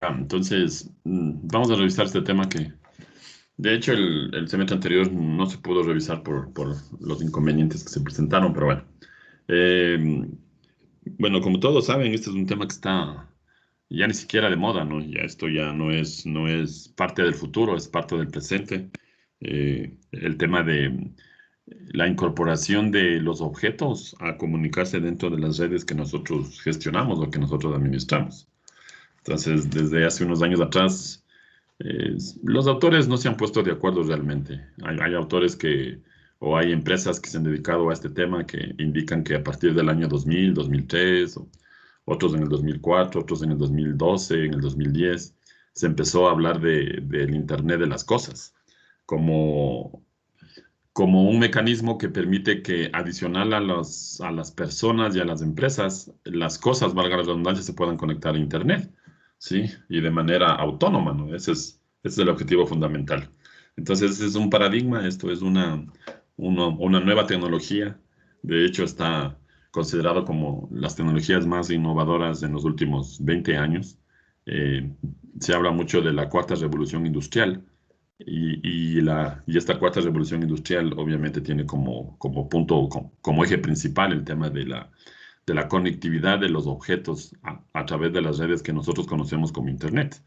Entonces, vamos a revisar este tema que, de hecho, el semestre anterior no se pudo revisar por los inconvenientes que se presentaron, pero bueno. Eh, bueno, como todos saben, este es un tema que está ya ni siquiera de moda, ¿no? Ya esto ya no es parte del futuro, es parte del presente. El tema de la incorporación de los objetos a comunicarse dentro de las redes que nosotros gestionamos o que nosotros administramos. Entonces, desde hace unos años atrás, los autores no se han puesto de acuerdo realmente. Hay autores o hay empresas que se han dedicado a este tema que indican que a partir del año 2000, 2003, otros en el 2004, otros en el 2012, en el 2010, se empezó a hablar del Internet de las cosas como, como un mecanismo que permite que adicional a las personas y a las empresas, las cosas, valga la redundancia, se puedan conectar a Internet, ¿sí? Y de manera autónoma, ¿no? Ese es el objetivo fundamental. Entonces, ese es un paradigma, esto es una nueva tecnología. De hecho, está considerado como las tecnologías más innovadoras en los últimos 20 años. Eh, Se habla mucho de la cuarta revolución industrial y esta cuarta revolución industrial obviamente tiene como punto, como eje principal el tema de la conectividad de los objetos a través de las redes que nosotros conocemos como Internet.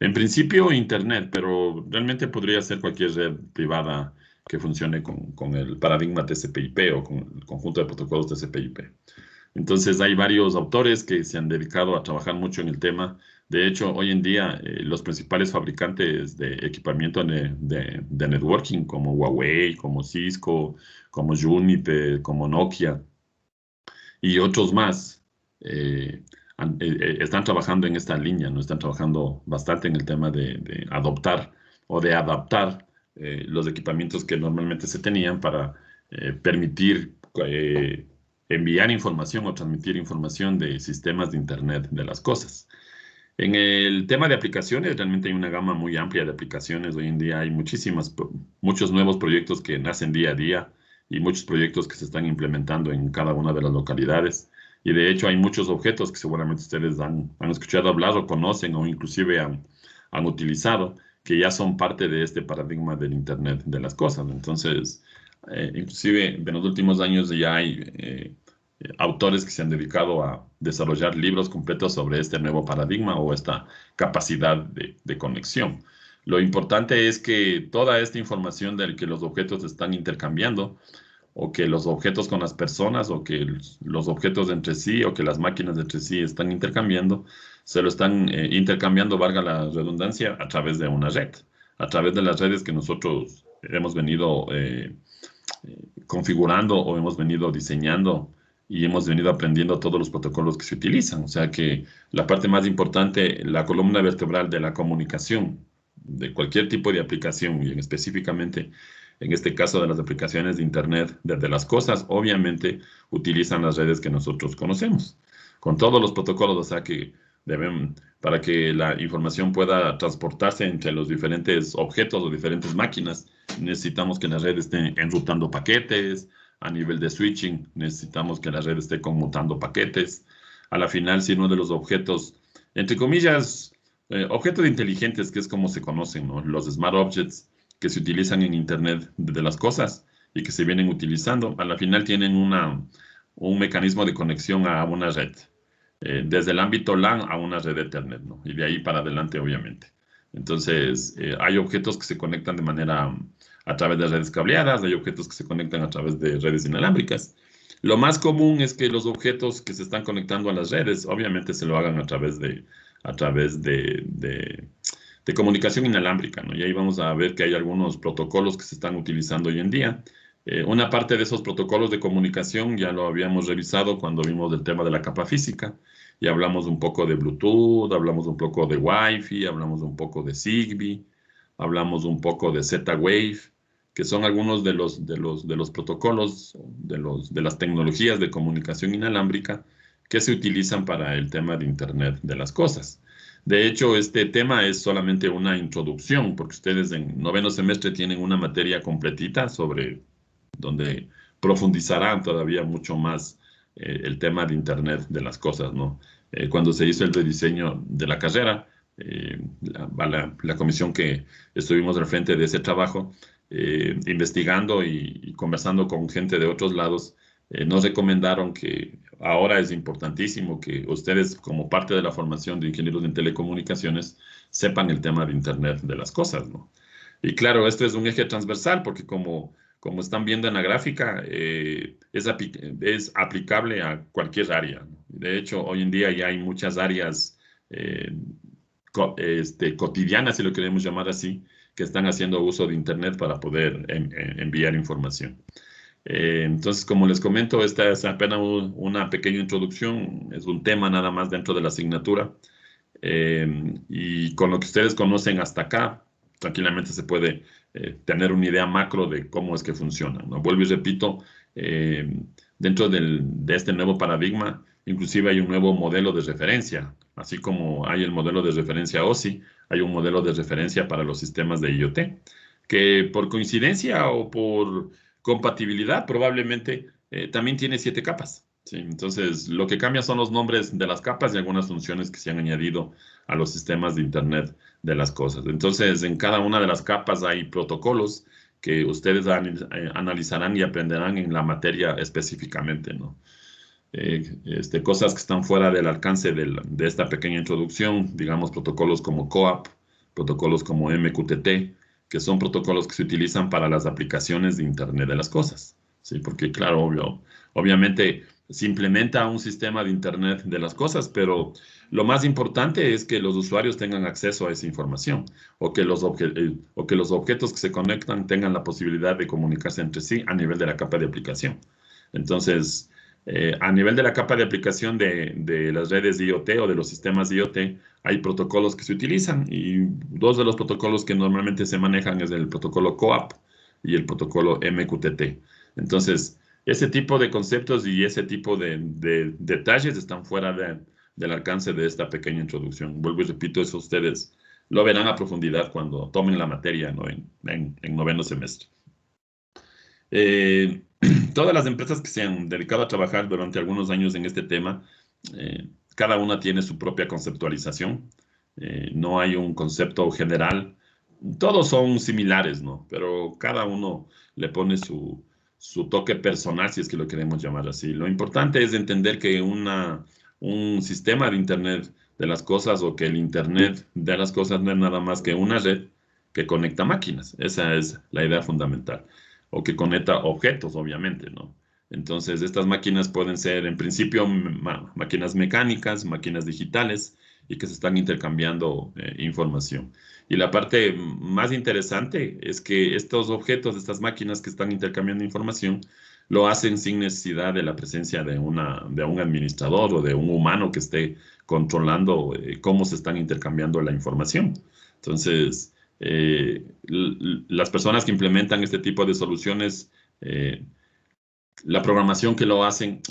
En principio Internet, pero realmente podría ser cualquier red privada que funcione con el paradigma TCP/IP o con el conjunto de protocolos TCP/IP. Entonces hay varios autores que se han dedicado a trabajar mucho en el tema. De hecho, hoy en día los principales fabricantes de equipamiento de networking como Huawei, como Cisco, como Juniper, como Nokia y otros más están trabajando en esta línea, ¿no? Están trabajando bastante en el tema de adoptar o de adaptar los equipamientos que normalmente se tenían para permitir enviar información o transmitir información de sistemas de Internet de las cosas. En el tema de aplicaciones, realmente hay una gama muy amplia de aplicaciones. Hoy en día hay muchos nuevos proyectos que nacen día a día y muchos proyectos que se están implementando en cada una de las localidades. Y de hecho hay muchos objetos que seguramente ustedes han escuchado hablar o conocen o inclusive han utilizado que ya son parte de este paradigma del Internet de las cosas. Entonces, inclusive en los últimos años ya hay autores que se han dedicado a desarrollar libros completos sobre este nuevo paradigma o esta capacidad de conexión. Lo importante es que toda esta información del que los objetos están intercambiando, o que los objetos con las personas, o que los objetos entre sí, o que las máquinas entre sí están intercambiando, se lo están intercambiando, valga la redundancia, a través de una red, a través de las redes que nosotros hemos venido configurando o hemos venido diseñando y hemos venido aprendiendo todos los protocolos que se utilizan. O sea que la parte más importante, la columna vertebral de la comunicación de cualquier tipo de aplicación y específicamente en este caso de las aplicaciones de Internet desde las cosas, obviamente utilizan las redes que nosotros conocemos, con todos los protocolos, o sea que para que la información pueda transportarse entre los diferentes objetos o diferentes máquinas, necesitamos que la red esté enrutando paquetes, a nivel de switching, necesitamos que la red esté conmutando paquetes. A la final, si uno de los objetos, entre comillas, objetos inteligentes, que es como se conocen, ¿no? Los smart objects que se utilizan en Internet de las cosas y que se vienen utilizando, a la final tienen un mecanismo de conexión a una red, desde el ámbito LAN a una red Ethernet, ¿no? Y de ahí para adelante, obviamente. Entonces, hay objetos que se conectan de manera a través de redes cableadas, hay objetos que se conectan a través de redes inalámbricas. Lo más común es que los objetos que se están conectando a las redes, obviamente se lo hagan a través de comunicación inalámbrica, ¿no? Y ahí vamos a ver que hay algunos protocolos que se están utilizando hoy en día. Una parte de esos protocolos de comunicación ya lo habíamos revisado cuando vimos el tema de la capa física y hablamos un poco de Bluetooth, hablamos un poco de Wi-Fi, hablamos un poco de Zigbee, hablamos un poco de Z-Wave, que son algunos de los protocolos, de las tecnologías de comunicación inalámbrica que se utilizan para el tema de Internet de las cosas. De hecho, este tema es solamente una introducción, porque ustedes en noveno semestre tienen una materia completita sobre donde profundizarán todavía mucho más el tema de Internet de las cosas, ¿no? Cuando se hizo el rediseño de la carrera, la comisión que estuvimos al frente de ese trabajo, investigando y conversando con gente de otros lados, nos recomendaron que ahora es importantísimo que ustedes, como parte de la formación de ingenieros en telecomunicaciones, sepan el tema de Internet de las cosas, ¿no? Y claro, esto es un eje transversal porque como están viendo en la gráfica, es aplicable a cualquier área, ¿no? De hecho, hoy en día ya hay muchas áreas eh, cotidianas, si lo queremos llamar así, que están haciendo uso de Internet para poder enviar información. Entonces, como les comento, esta es apenas una pequeña introducción, es un tema nada más dentro de la asignatura. Y con lo que ustedes conocen hasta acá, tranquilamente se puede tener una idea macro de cómo es que funciona, ¿no? Vuelvo y repito, eh, dentro de este nuevo paradigma, inclusive hay un nuevo modelo de referencia, así como hay el modelo de referencia OSI, hay un modelo de referencia para los sistemas de IoT, que por coincidencia o por compatibilidad probablemente también tiene 7 capas. Sí, entonces, lo que cambia son los nombres de las capas y algunas funciones que se han añadido a los sistemas de Internet de las cosas. Entonces, en cada una de las capas hay protocolos que ustedes analizarán y aprenderán en la materia específicamente, ¿no? Cosas que están fuera del alcance de esta pequeña introducción, digamos protocolos como COAP, protocolos como MQTT, que son protocolos que se utilizan para las aplicaciones de Internet de las cosas, ¿sí? Porque claro, obviamente se implementa un sistema de Internet de las cosas, pero lo más importante es que los usuarios tengan acceso a esa información o que o que los objetos que se conectan tengan la posibilidad de comunicarse entre sí a nivel de la capa de aplicación. Entonces, a nivel de la capa de aplicación de las redes IoT o de los sistemas IoT, hay protocolos que se utilizan y dos de los protocolos que normalmente se manejan es el protocolo COAP y el protocolo MQTT. Entonces, ese tipo de conceptos y ese tipo de detalles están fuera del alcance de esta pequeña introducción. Vuelvo y repito, eso ustedes lo verán a profundidad cuando tomen la materia, ¿no? En noveno semestre. Eh, Todas las empresas que se han dedicado a trabajar durante algunos años en este tema, cada una tiene su propia conceptualización. No hay un concepto general. Todos son similares, ¿no? Pero cada uno le pone su toque personal, si es que lo queremos llamar así. Lo importante es entender que un sistema de Internet de las cosas o que el Internet de las cosas no es nada más que una red que conecta máquinas. Esa es la idea fundamental o que conecta objetos, obviamente, ¿no? Entonces, estas máquinas pueden ser, en principio, máquinas mecánicas, máquinas digitales, y que se están intercambiando información. Y la parte más interesante es que estos objetos, estas máquinas que están intercambiando información, lo hacen sin necesidad de la presencia de un administrador o de un humano que esté controlando cómo se están intercambiando la información. Entonces, las personas que implementan este tipo de soluciones, la programación que lo hacen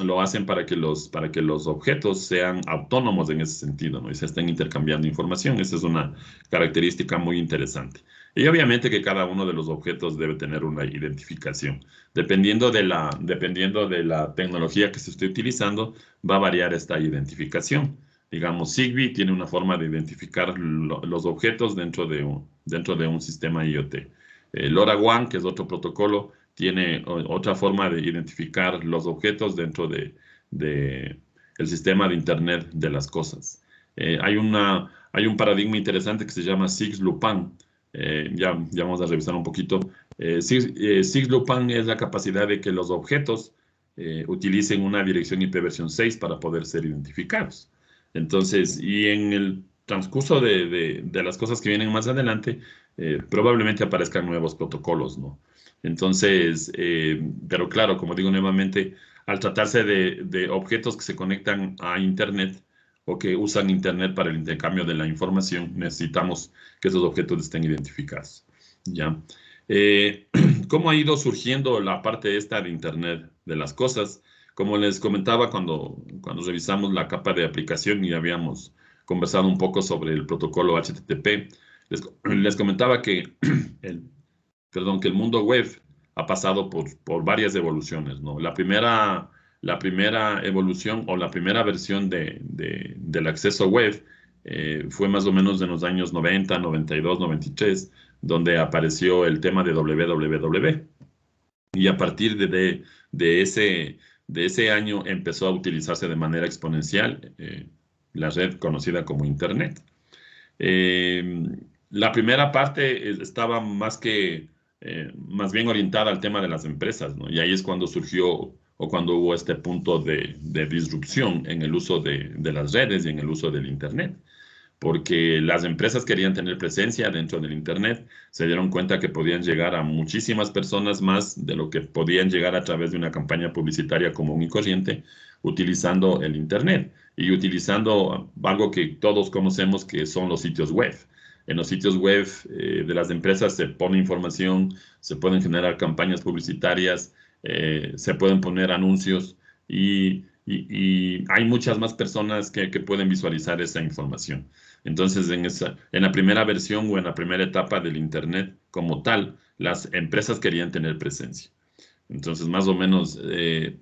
para que los objetos sean autónomos en ese sentido, ¿no? Y se estén intercambiando información. Esa es una característica muy interesante. Y obviamente que cada uno de los objetos debe tener una identificación. Dependiendo de la tecnología que se esté utilizando, va a variar esta identificación. Digamos, Zigbee tiene una forma de identificar los objetos dentro de un sistema IoT. LoRaWAN, que es otro protocolo, tiene otra forma de identificar los objetos dentro de el sistema de Internet de las cosas. Hay un paradigma interesante que se llama Six-Lupin. Ya vamos a revisar un poquito. Six-Lupin es la capacidad de que los objetos utilicen una dirección IP versión 6 para poder ser identificados. Entonces, y en el transcurso de las cosas que vienen más adelante, probablemente aparezcan nuevos protocolos, ¿no? Entonces, pero claro, como digo nuevamente, al tratarse de objetos que se conectan a Internet o que usan Internet para el intercambio de la información, necesitamos que esos objetos estén identificados. ¿Ya? Eh, ¿Cómo ha ido surgiendo la parte esta de Internet de las cosas? Como les comentaba cuando revisamos la capa de aplicación y habíamos conversado un poco sobre el protocolo HTTP, les comentaba que que el mundo web ha pasado por varias evoluciones, ¿no? La primera evolución o la primera versión del acceso web fue más o menos en los años 90, 92, 93, donde apareció el tema de www. Y a partir de de ese año empezó a utilizarse de manera exponencial la red conocida como Internet. Eh, la primera parte estaba más bien orientada al tema de las empresas, ¿no? Y ahí es cuando surgió o cuando hubo este punto de disrupción en el uso de las redes y en el uso del Internet, porque las empresas querían tener presencia dentro del Internet, se dieron cuenta que podían llegar a muchísimas personas más de lo que podían llegar a través de una campaña publicitaria común y corriente utilizando el Internet y utilizando algo que todos conocemos que son los sitios web. En los sitios web de las empresas se pone información, se pueden generar campañas publicitarias, se pueden poner anuncios y hay muchas más personas que pueden visualizar esa información. Entonces, en la primera versión o en la primera etapa del Internet como tal, las empresas querían tener presencia. Entonces, más o menos,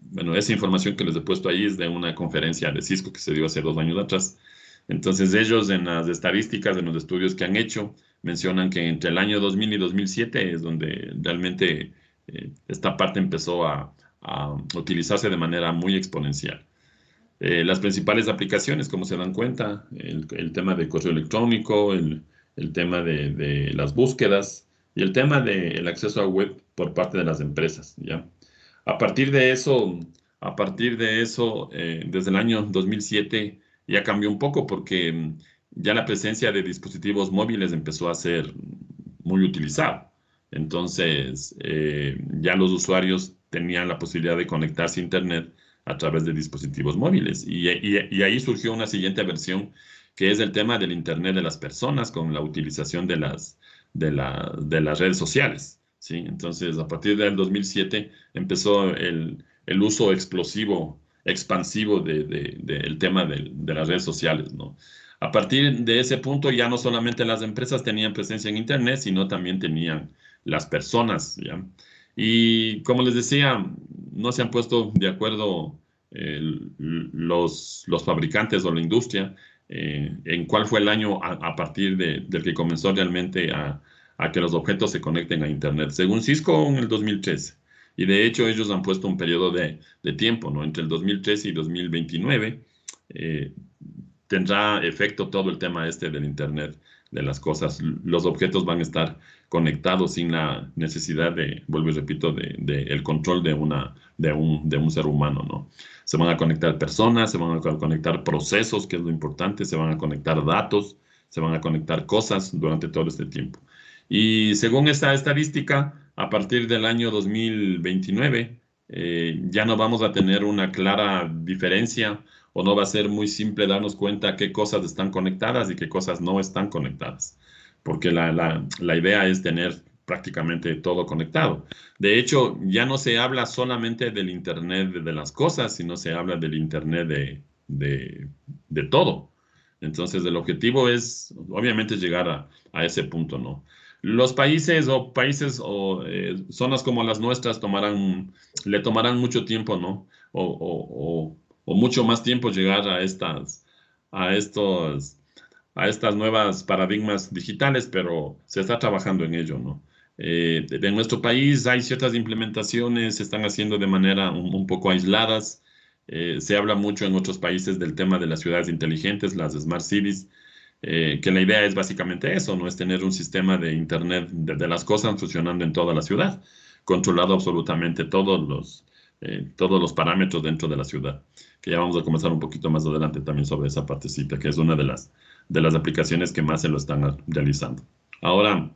bueno, esa información que les he puesto ahí es de una conferencia de Cisco que se dio hace 2 años atrás. Entonces, ellos en las estadísticas, en los estudios que han hecho, mencionan que entre el año 2000 y 2007 es donde realmente esta parte empezó a utilizarse de manera muy exponencial. Las principales aplicaciones, como se dan cuenta, el tema de correo electrónico, el tema de las búsquedas y el tema del acceso a web por parte de las empresas, ¿ya? A partir de eso, desde el año 2007 ya cambió un poco porque ya la presencia de dispositivos móviles empezó a ser muy utilizada. Entonces, ya los usuarios tenían la posibilidad de conectarse a Internet a través de dispositivos móviles. Y ahí surgió una siguiente versión, que es el tema del Internet de las personas con la utilización de las redes sociales, ¿sí? Entonces, a partir del 2007 empezó el uso explosivo, expansivo del tema de las redes sociales, ¿no? A partir de ese punto ya no solamente las empresas tenían presencia en Internet, sino también tenían las personas, ¿ya? Y como les decía, no se han puesto de acuerdo los fabricantes o la industria en cuál fue el año a partir del que comenzó realmente a que los objetos se conecten a Internet. Según Cisco, en el 2013. Y de hecho ellos han puesto un periodo de tiempo, ¿no? Entre el 2013 y 2029 eh, tendrá efecto todo el tema este del Internet de las cosas. Los objetos van a estar conectados sin la necesidad vuelvo y repito, el control de un ser humano, ¿no? Se van a conectar personas, se van a conectar procesos, que es lo importante, se van a conectar datos, se van a conectar cosas durante todo este tiempo. Y según esta estadística, a partir del año 2029, ya no vamos a tener una clara diferencia o no va a ser muy simple darnos cuenta qué cosas están conectadas y qué cosas no están conectadas, porque la idea es tener prácticamente todo conectado. De hecho, ya no se habla solamente del Internet de las cosas, sino se habla del Internet de todo. Entonces, el objetivo es, obviamente, llegar a ese punto, ¿no? Los países o zonas como las nuestras le tomarán mucho tiempo, ¿no? O mucho más tiempo llegar a estos, a estas nuevas paradigmas digitales, pero se está trabajando en ello, ¿no? En nuestro país hay ciertas implementaciones, se están haciendo de manera un poco aisladas. Se habla mucho en otros países del tema de las ciudades inteligentes, las smart cities, que la idea es básicamente eso, ¿no? Es tener un sistema de Internet de las cosas funcionando en toda la ciudad, controlado absolutamente todos los parámetros dentro de la ciudad, que ya vamos a comenzar un poquito más adelante también sobre esa partecita, que es una de las aplicaciones que más se lo están realizando. Ahora,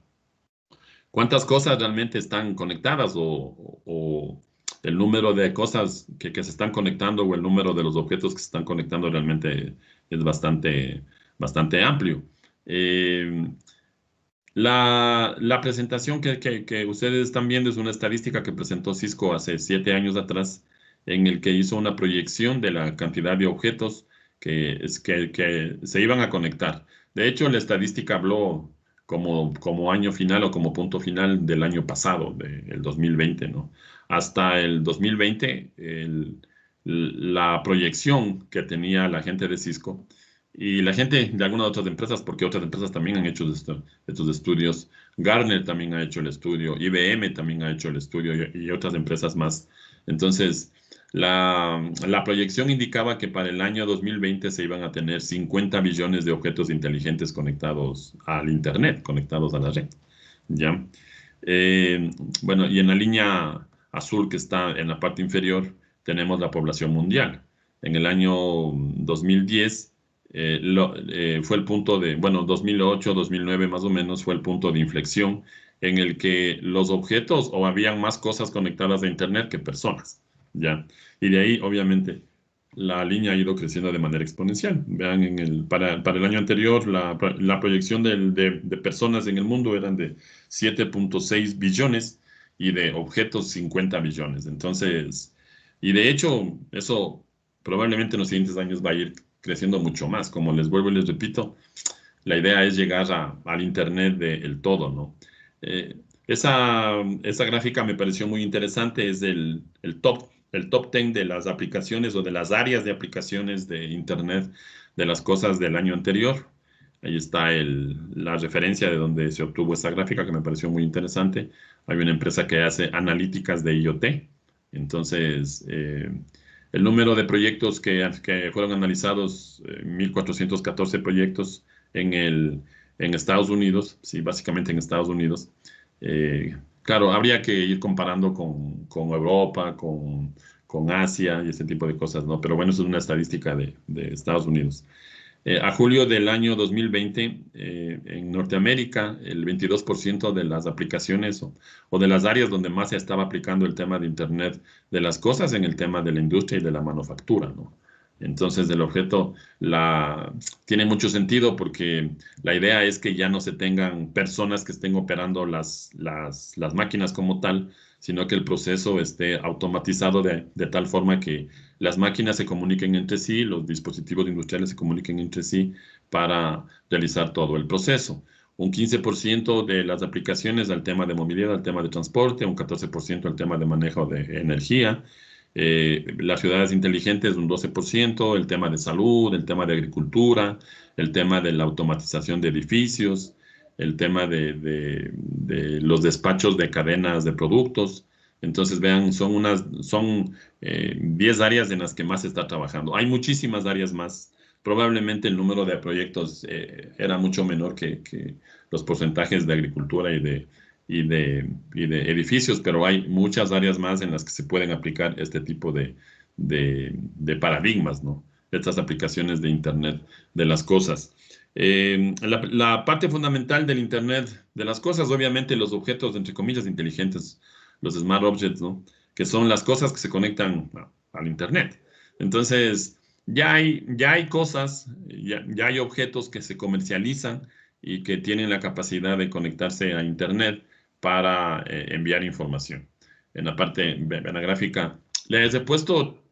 ¿cuántas cosas realmente están conectadas o el número de cosas que se están conectando o el número de los objetos que se están conectando realmente es bastante amplio? Eh, la presentación que ustedes están viendo es una estadística que presentó Cisco hace 7 años atrás, en el que hizo una proyección de la cantidad de objetos que se iban a conectar. De hecho, la estadística habló como año final o como punto final del año pasado, del 2020, ¿no? Hasta el 2020, la proyección que tenía la gente de Cisco Y la gente de algunas otras empresas, porque otras empresas también han hecho estos estudios, Gartner también ha hecho el estudio, IBM también ha hecho el estudio y otras empresas más. Entonces, la proyección indicaba que para el año 2020 se iban a tener 50 billones de objetos inteligentes conectados al Internet, conectados a la red. ¿Ya? Eh, bueno, y en la línea azul que está en la parte inferior tenemos la población mundial. En el año 2010 fue el punto de, bueno, 2008, 2009 más o menos fue el punto de inflexión en el que los objetos o habían más cosas conectadas a Internet que personas, ¿ya? Y de ahí, obviamente, la línea ha ido creciendo de manera exponencial. Vean, para el año anterior, la proyección de personas en el mundo eran de 7.6 billones y de objetos 50 billones. Entonces, y de hecho, eso probablemente en los siguientes años va a ir creciendo mucho más. Como les vuelvo y les repito, la idea es llegar al Internet del todo, ¿no? Eh, esa gráfica me pareció muy interesante, es el top 10 de las aplicaciones o de las áreas de aplicaciones de Internet de las cosas del año anterior. Ahí está la referencia de donde se obtuvo esta gráfica que me pareció muy interesante. Hay una empresa que hace analíticas de IoT. Entonces, el número de proyectos que fueron analizados, 1.414 proyectos en Estados Unidos, sí, básicamente en Estados Unidos. Claro, habría que ir comparando con Europa, con Asia y ese tipo de cosas, ¿no? Pero bueno, eso es una estadística de Estados Unidos. A julio del año 2020, en Norteamérica, el 22% de las aplicaciones o de las áreas donde más se estaba aplicando el tema de Internet de las cosas en el tema de la industria y de la manufactura, ¿no? Entonces, el objeto tiene mucho sentido porque la idea es que ya no se tengan personas que estén operando las máquinas como tal, sino que el proceso esté automatizado de tal forma que las máquinas se comuniquen entre sí, los dispositivos industriales se comuniquen entre sí para realizar todo el proceso. Un 15% de las aplicaciones al tema de movilidad, al tema de transporte, un 14% al tema de manejo de energía, las ciudades inteligentes un 12%, el tema de salud, el tema de agricultura, el tema de la automatización de edificios, el tema de los despachos de cadenas de productos. Entonces, vean, son 10 áreas en las que más se está trabajando. Hay muchísimas áreas más. Probablemente el número de proyectos era mucho menor que los porcentajes de agricultura y de edificios, pero hay muchas áreas más en las que se pueden aplicar este tipo de paradigmas, ¿no? Estas aplicaciones de Internet de las cosas. La parte fundamental del Internet de las cosas, obviamente los objetos, entre comillas, inteligentes, los smart objects, ¿no? Que son las cosas que se conectan al Internet. Entonces, ya hay cosas, ya hay objetos que se comercializan y que tienen la capacidad de conectarse a Internet para enviar información. En la parte, en la gráfica, les he puesto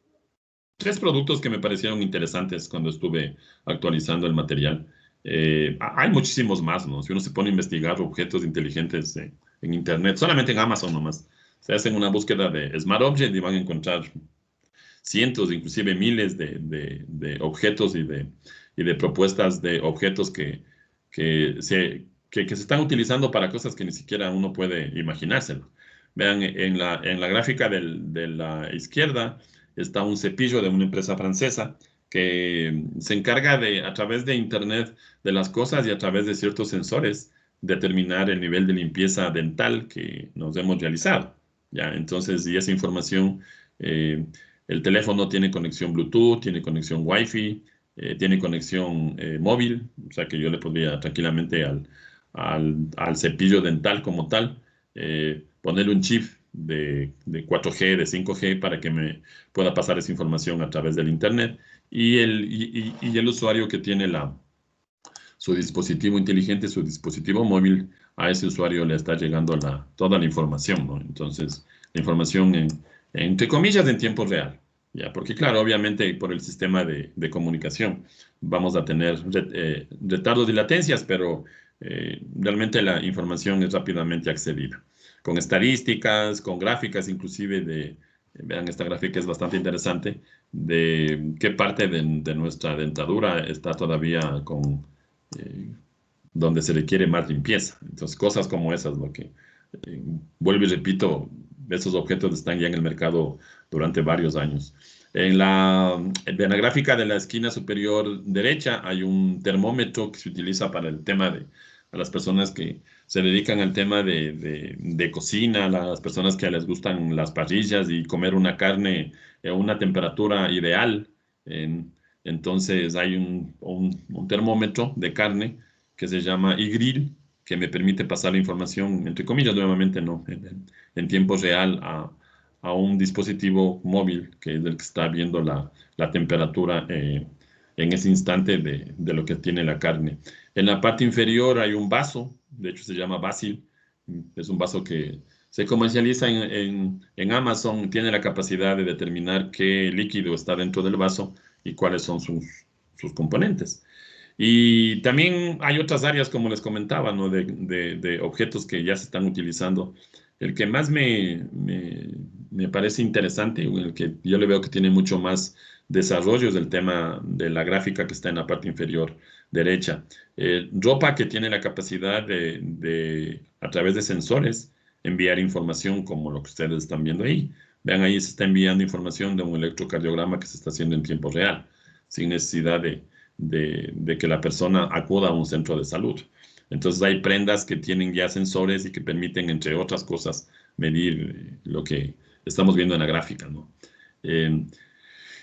tres productos que me parecieron interesantes cuando estuve actualizando el material. Hay muchísimos más, ¿no? Si uno se pone a investigar objetos inteligentes en Internet, solamente en Amazon nomás, se hacen una búsqueda de Smart Object y van a encontrar cientos, inclusive miles de objetos y de propuestas de objetos que se están utilizando para cosas que ni siquiera uno puede imaginárselo. Vean, en la gráfica de la izquierda está un cepillo de una empresa francesa que se encarga a través de Internet de las cosas y a través de ciertos sensores, determinar el nivel de limpieza dental que nos hemos realizado. ¿Ya? Entonces, y esa información, el teléfono tiene conexión Bluetooth, tiene conexión Wi-Fi, tiene conexión móvil, o sea que yo le podría tranquilamente al cepillo dental como tal ponerle un chip de 4G, de 5G, para que me pueda pasar esa información a través del Internet. Y el usuario que tiene su dispositivo inteligente, su dispositivo móvil, a ese usuario le está llegando toda la información, ¿no? Entonces, la información entre comillas en tiempo real, ¿ya? Porque claro, obviamente por el sistema de comunicación vamos a tener retardos y latencias, pero realmente la información es rápidamente accedida, con estadísticas, con gráficas inclusive Vean, esta gráfica es bastante interesante de qué parte de nuestra dentadura está todavía con donde se requiere más limpieza. Entonces, cosas como esas, lo que eh, vuelvo y repito, esos objetos están ya en el mercado durante varios años. En la gráfica de la esquina superior derecha hay un termómetro que se utiliza para el tema de a las personas que se dedican al tema de cocina, a las personas que les gustan las parrillas y comer una carne a una temperatura ideal. Entonces hay un termómetro de carne que se llama iGrill, que me permite pasar la información, entre comillas, nuevamente, no, en tiempo real a un dispositivo móvil que es el que está viendo la temperatura en ese instante de lo que tiene la carne. En la parte inferior hay un vaso, de hecho se llama Basil, es un vaso que se comercializa en Amazon, tiene la capacidad de determinar qué líquido está dentro del vaso y cuáles son sus componentes. Y también hay otras áreas, como les comentaba, ¿no? de objetos que ya se están utilizando. El que más me parece interesante, el que yo le veo que tiene mucho más desarrollo es el tema de la gráfica que está en la parte inferior derecha. Ropa que tiene la capacidad a través de sensores, enviar información como lo que ustedes están viendo ahí. Vean, ahí se está enviando información de un electrocardiograma que se está haciendo en tiempo real, sin necesidad de que la persona acuda a un centro de salud. Entonces hay prendas que tienen ya sensores y que permiten, entre otras cosas, medir lo que estamos viendo en la gráfica, ¿no? Eh,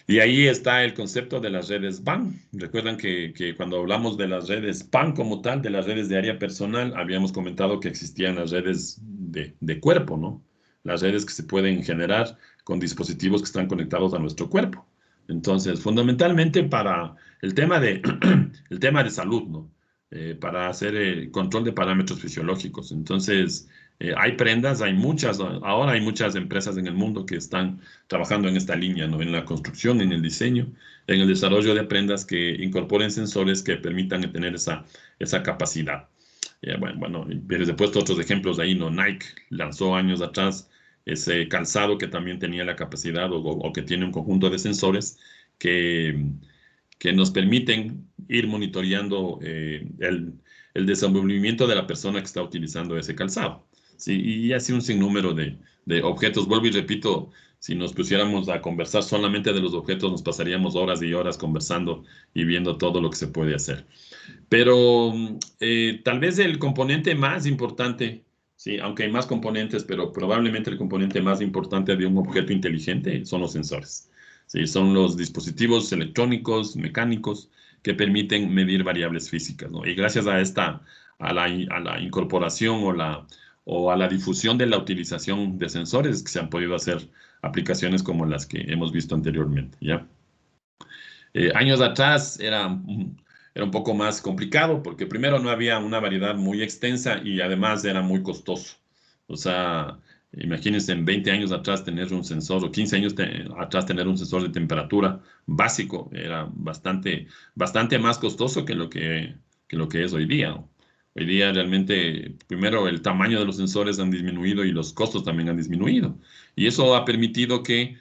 y ahí está el concepto de las redes PAN. Recuerdan que cuando hablamos de las redes PAN como tal, de las redes de área personal, habíamos comentado que existían las redes de cuerpo, ¿no? Las redes que se pueden generar con dispositivos que están conectados a nuestro cuerpo. Entonces, fundamentalmente para el tema de salud, ¿no? Para hacer el control de parámetros fisiológicos. Entonces, hay prendas, hay muchas, ahora hay muchas empresas en el mundo que están trabajando en esta línea, ¿no? En la construcción, en el diseño, en el desarrollo de prendas que incorporen sensores que permitan tener esa capacidad. Bueno, les he puesto otros ejemplos ahí, ¿no? Nike lanzó años atrás ese calzado que también tenía la capacidad o que tiene un conjunto de sensores que, que nos permiten ir monitoreando el desenvolvimiento de la persona que está utilizando ese calzado. Sí, y así un sinnúmero de objetos. Vuelvo y repito, si nos pusiéramos a conversar solamente de los objetos, nos pasaríamos horas y horas conversando y viendo todo lo que se puede hacer. Pero tal vez el componente más importante, sí, aunque hay más componentes, pero probablemente el componente más importante de un objeto inteligente son los sensores. Sí, son los dispositivos electrónicos, mecánicos, que permiten medir variables físicas, ¿no? Y gracias a la incorporación o a la difusión de la utilización de sensores que se han podido hacer aplicaciones como las que hemos visto anteriormente, ¿ya? Años atrás era un poco más complicado porque primero no había una variedad muy extensa y además era muy costoso. O sea, imagínense en 20 años atrás tener un sensor o 15 años atrás tener un sensor de temperatura básico era bastante más costoso que lo que es hoy día, ¿no? Hoy día realmente, primero, el tamaño de los sensores han disminuido y los costos también han disminuido. Y eso ha permitido que,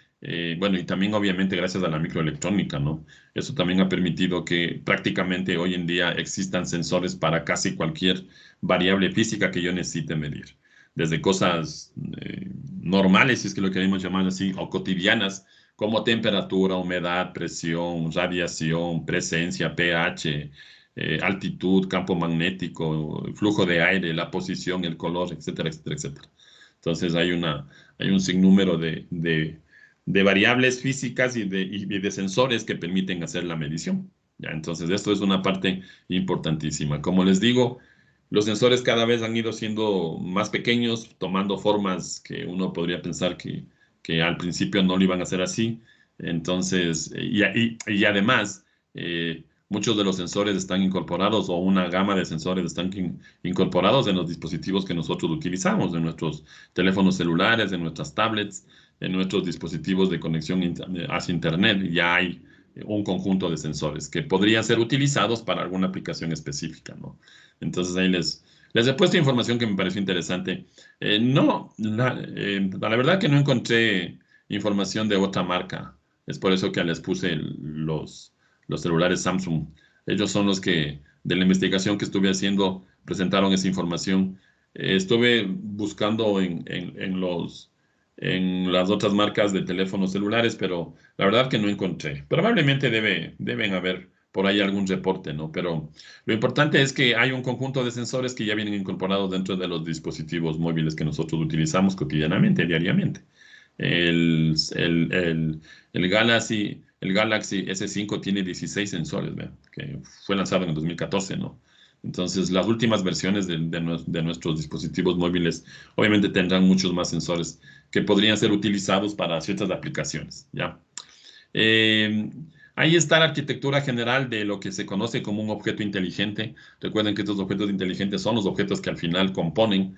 bueno, y también obviamente gracias a la microelectrónica, ¿no? Eso también ha permitido que prácticamente hoy en día existan sensores para casi cualquier variable física que yo necesite medir. Desde cosas normales, si es que lo queremos llamar así, o cotidianas, como temperatura, humedad, presión, radiación, presencia, pH, altitud, campo magnético, flujo de aire, la posición, el color, etcétera, etcétera, etcétera. Entonces hay un sinnúmero de variables físicas y de sensores que permiten hacer la medición. ¿Ya? Entonces, esto es una parte importantísima. Como les digo, los sensores cada vez han ido siendo más pequeños, tomando formas que uno podría pensar que al principio no lo iban a hacer así. Entonces, y además, muchos de los sensores están incorporados o una gama de sensores están incorporados en los dispositivos que nosotros utilizamos, en nuestros teléfonos celulares, en nuestras tablets, en nuestros dispositivos de conexión hacia Internet. Ya hay un conjunto de sensores que podrían ser utilizados para alguna aplicación específica, ¿no? Entonces ahí les he puesto información que me pareció interesante. No, la verdad que no encontré información de otra marca. Es por eso que les puse los celulares Samsung. Ellos son los que, de la investigación que estuve haciendo, presentaron esa información. Estuve buscando en las otras marcas de teléfonos celulares, pero la verdad que no encontré. Probablemente deben haber por ahí algún reporte, ¿no? Pero lo importante es que hay un conjunto de sensores que ya vienen incorporados dentro de los dispositivos móviles que nosotros utilizamos cotidianamente, diariamente. El Galaxy S5 tiene 16 sensores, ¿ve? Que fue lanzado en el 2014, ¿no? Entonces, las últimas versiones de nuestros dispositivos móviles obviamente tendrán muchos más sensores que podrían ser utilizados para ciertas aplicaciones, ¿ya? Eh, Ahí está la arquitectura general de lo que se conoce como un objeto inteligente. Recuerden que estos objetos inteligentes son los objetos que al final componen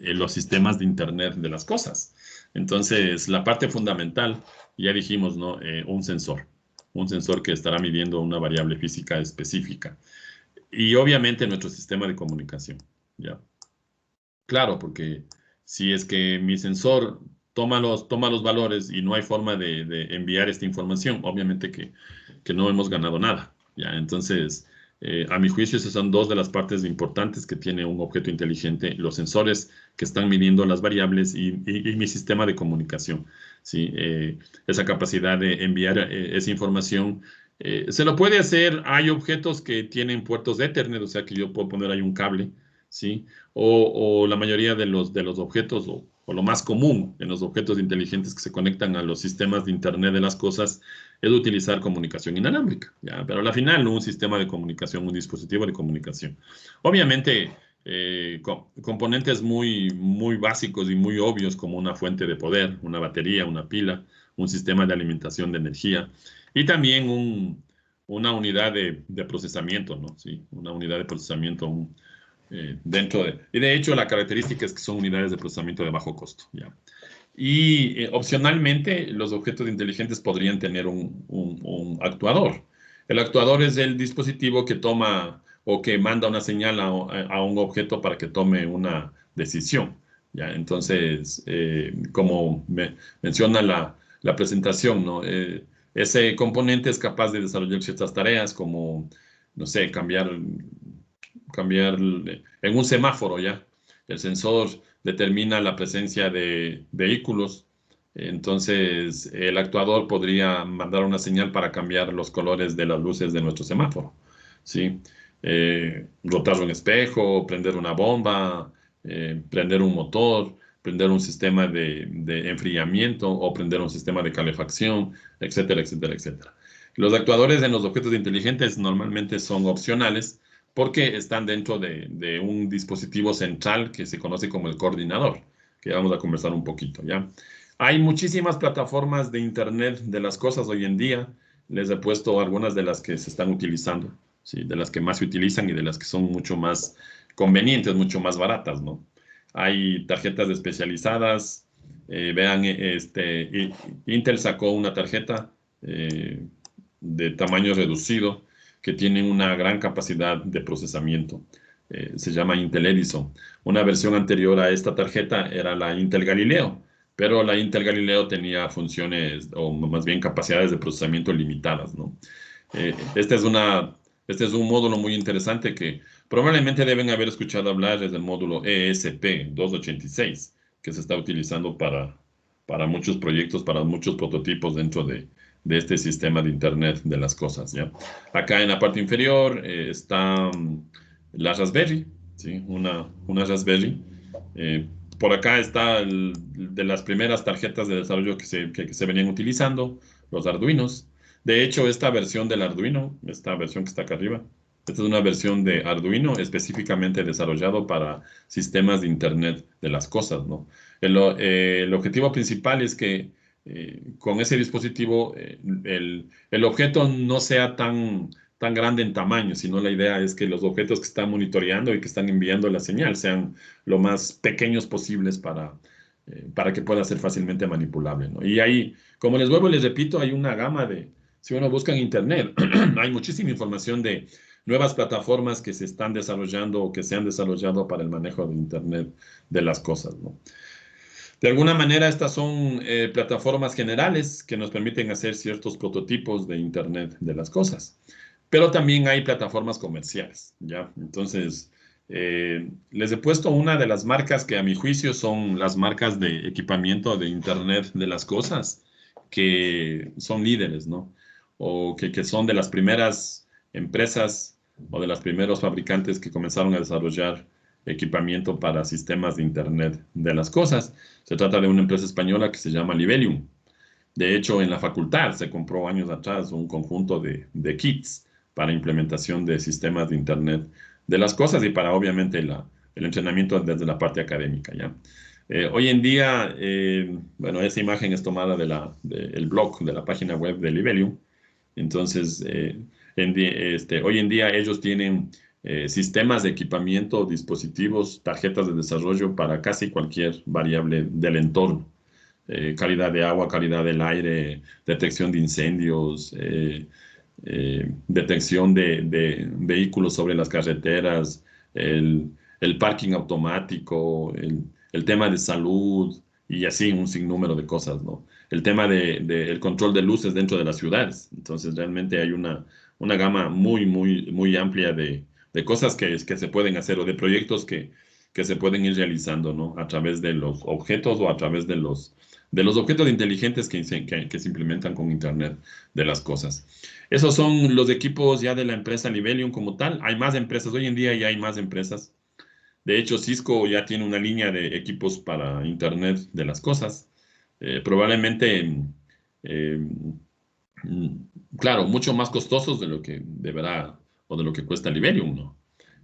los sistemas de Internet de las cosas. Entonces, la parte fundamental, ya dijimos, ¿no? Un sensor que estará midiendo una variable física específica. Y obviamente nuestro sistema de comunicación, ¿ya? Claro, porque si es que mi sensor toma los valores y no hay forma de enviar esta información, obviamente que no hemos ganado nada, ¿ya? Entonces, a mi juicio, esas son dos de las partes importantes que tiene un objeto inteligente, los sensores que están midiendo las variables y mi sistema de comunicación, ¿sí? Esa capacidad de enviar esa información. Se lo puede hacer, hay objetos que tienen puertos Ethernet, o sea que yo puedo poner ahí un cable, ¿sí? O la mayoría de los objetos, o lo más común en los objetos inteligentes que se conectan a los sistemas de Internet de las cosas, es utilizar comunicación inalámbrica, ¿ya? Pero al final, ¿no? Un sistema de comunicación, un dispositivo de comunicación. Obviamente, componentes muy, muy básicos y muy obvios como una fuente de poder, una batería, una pila, un sistema de alimentación de energía y también una unidad de procesamiento, ¿no? Sí, una unidad de procesamiento, y de hecho, la característica es que son unidades de procesamiento de bajo costo, ¿ya? Y opcionalmente, los objetos inteligentes podrían tener un actuador. El actuador es el dispositivo que toma o que manda una señal a un objeto para que tome una decisión, ¿ya? Entonces, como menciona la presentación, ¿no? Ese componente es capaz de desarrollar ciertas tareas como, no sé, cambiar en un semáforo, ¿ya? El sensor determina la presencia de vehículos, entonces el actuador podría mandar una señal para cambiar los colores de las luces de nuestro semáforo, ¿sí? Rotar un espejo, prender una bomba, prender un motor, prender un sistema de enfriamiento o prender un sistema de calefacción, etcétera, etcétera, etcétera. Los actuadores en los objetos inteligentes normalmente son opcionales porque están dentro de un dispositivo central que se conoce como el coordinador, que vamos a conversar un poquito, ¿ya? Hay muchísimas plataformas de Internet de las cosas hoy en día. Les he puesto algunas de las que se están utilizando, ¿sí? De las que más se utilizan y de las que son mucho más convenientes, mucho más baratas, ¿no? Hay tarjetas especializadas. Vean, Intel sacó una tarjeta de tamaño reducido que tienen una gran capacidad de procesamiento. Se llama Intel Edison. Una versión anterior a esta tarjeta era la Intel Galileo, pero la Intel Galileo tenía funciones o más bien capacidades de procesamiento limitadas, ¿no? Este es un módulo muy interesante que probablemente deben haber escuchado hablar, es el módulo ESP286, que se está utilizando para muchos proyectos, para muchos prototipos dentro de este sistema de Internet de las cosas, ¿ya? Acá en la parte inferior está la Raspberry, ¿sí? Una Raspberry. Eh, por acá está de las primeras tarjetas de desarrollo que se venían utilizando, los Arduinos. De hecho, esta versión del Arduino, esta versión que está acá arriba, esta es una versión de Arduino específicamente desarrollado para sistemas de Internet de las cosas, ¿no? El objetivo principal es que con ese dispositivo el objeto no sea tan grande en tamaño, sino la idea es que los objetos que están monitoreando y que están enviando la señal sean lo más pequeños posibles para que pueda ser fácilmente manipulable, ¿no? Y ahí, como les vuelvo y les repito, hay una gama si uno busca en Internet, hay muchísima información de nuevas plataformas que se están desarrollando o que se han desarrollado para el manejo de Internet de las cosas, ¿no? De alguna manera, estas son plataformas generales que nos permiten hacer ciertos prototipos de Internet de las cosas. Pero también hay plataformas comerciales, ¿ya? Entonces, les he puesto una de las marcas que a mi juicio son las marcas de equipamiento de Internet de las cosas, que son líderes, ¿no? O que son de las primeras empresas o de los primeros fabricantes que comenzaron a desarrollar equipamiento para sistemas de Internet de las cosas. Se trata de una empresa española que se llama Livelium. De hecho, en la facultad se compró años atrás un conjunto de kits para implementación de sistemas de Internet de las cosas y para, obviamente, el entrenamiento desde la parte académica, ¿ya? Hoy en día, bueno, esa imagen es tomada del blog, de la página web de Livelium. Entonces, hoy en día ellos tienen sistemas de equipamiento, dispositivos, tarjetas de desarrollo para casi cualquier variable del entorno. Calidad de agua, calidad del aire, detección de incendios, detección de vehículos sobre las carreteras, el parking automático, el tema de salud y así un sinnúmero de cosas, ¿no? El tema el control de luces dentro de las ciudades. Entonces, realmente hay una gama muy, muy, muy amplia de cosas que se pueden hacer o de proyectos que se pueden ir realizando, ¿no? A través de los objetos o a través de los objetos inteligentes que se implementan con Internet de las cosas. Esos son los equipos ya de la empresa Livelium como tal. Hay más empresas, hoy en día ya hay más empresas. De hecho, Cisco ya tiene una línea de equipos para Internet de las cosas. Probablemente, eh, mm, claro, mucho más costosos de lo que deberá o de lo que cuesta Livelium, ¿no?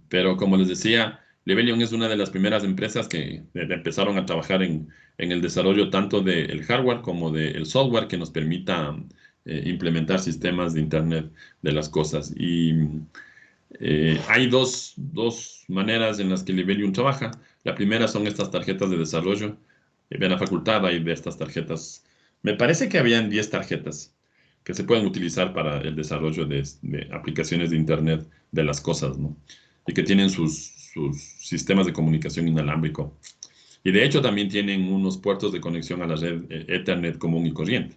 Pero como les decía, Livelium es una de las primeras empresas que empezaron a trabajar en el desarrollo tanto del hardware como del software que nos permita implementar sistemas de Internet de las cosas. Y hay dos maneras en las que Livelium trabaja. La primera son estas tarjetas de desarrollo. En la facultad hay de estas tarjetas. Me parece que habían 10 tarjetas que se pueden utilizar para el desarrollo de aplicaciones de Internet de las cosas, ¿no? Y que tienen sus sistemas de comunicación inalámbrico. Y de hecho también tienen unos puertos de conexión a la red Ethernet común y corriente.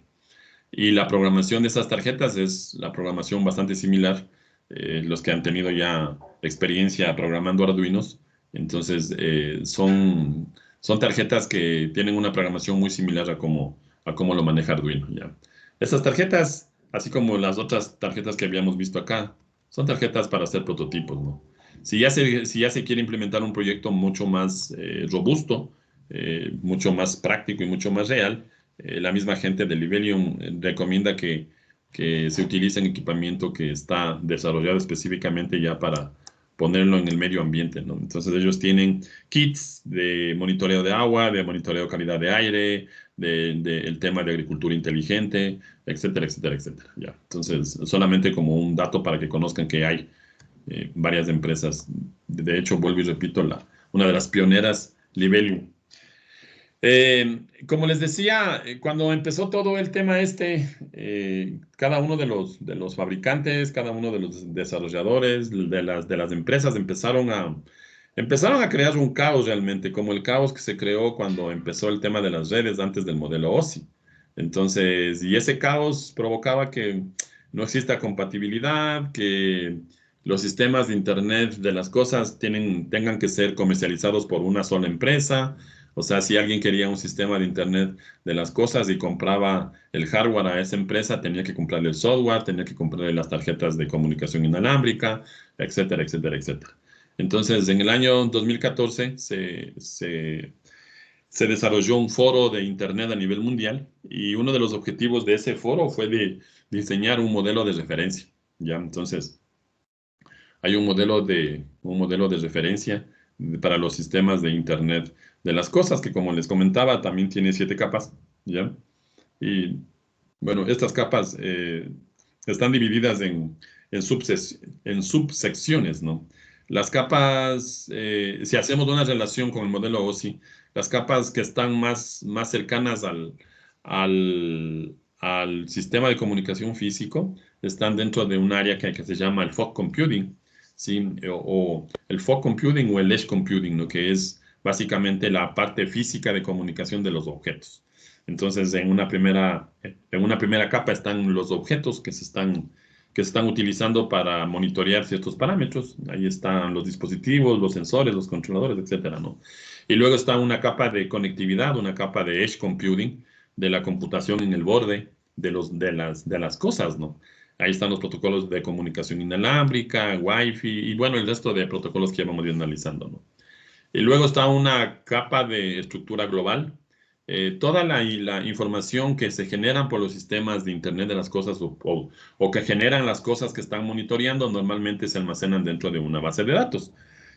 Y la programación de esas tarjetas es la programación bastante similar. Los que han tenido ya experiencia programando Arduinos, entonces son tarjetas que tienen una programación muy similar a cómo lo maneja Arduino, ¿ya? Estas tarjetas, así como las otras tarjetas que habíamos visto acá, son tarjetas para hacer prototipos, ¿no? Si ya se quiere implementar un proyecto mucho más robusto, mucho más práctico y mucho más real, la misma gente de Livelium recomienda que se utilice equipamiento que está desarrollado específicamente ya para ponerlo en el medio ambiente, ¿no? Entonces ellos tienen kits de monitoreo de agua, de monitoreo de calidad de aire, el tema de agricultura inteligente, etcétera, etcétera, etcétera. Ya. Entonces, solamente como un dato para que conozcan que hay varias empresas. De hecho, vuelvo y repito, una de las pioneras, Livelium. Como les decía, cuando empezó todo el tema cada uno de los fabricantes, cada uno de los desarrolladores, de las empresas empezaron a crear un caos realmente, como el caos que se creó cuando empezó el tema de las redes antes del modelo OSI. Entonces, y ese caos provocaba que no exista compatibilidad, que los sistemas de Internet de las cosas tengan que ser comercializados por una sola empresa. O sea, si alguien quería un sistema de Internet de las cosas y compraba el hardware a esa empresa, tenía que comprarle el software, tenía que comprarle las tarjetas de comunicación inalámbrica, etcétera, etcétera, etcétera. Entonces, en el año 2014 se desarrolló un foro de Internet a nivel mundial y uno de los objetivos de ese foro fue de diseñar un modelo de referencia. ¿Ya? Entonces, hay un modelo de referencia para los sistemas de Internet de las cosas, que como les comentaba, también tiene 7 capas, ¿ya? Y bueno, estas capas están divididas en subsecciones, ¿no? Las capas, si hacemos una relación con el modelo OSI, las capas que están más cercanas al sistema de comunicación físico están dentro de un área que se llama el fog computing, ¿sí? O el fog computing o el edge computing, ¿no? Que es básicamente la parte física de comunicación de los objetos. Entonces, en una primera capa están los objetos que se están utilizando para monitorear ciertos parámetros. Ahí están los dispositivos, los sensores, los controladores, etcétera, ¿no? Y luego está una capa de conectividad, una capa de edge computing, de la computación en el borde de las cosas, ¿no? Ahí están los protocolos de comunicación inalámbrica, Wi-Fi y bueno, el resto de protocolos que ya vamos a ir analizando, ¿no? Y luego está una capa de estructura global. Toda la información que se generan por los sistemas de Internet de las cosas o que generan las cosas que están monitoreando normalmente se almacenan dentro de una base de datos.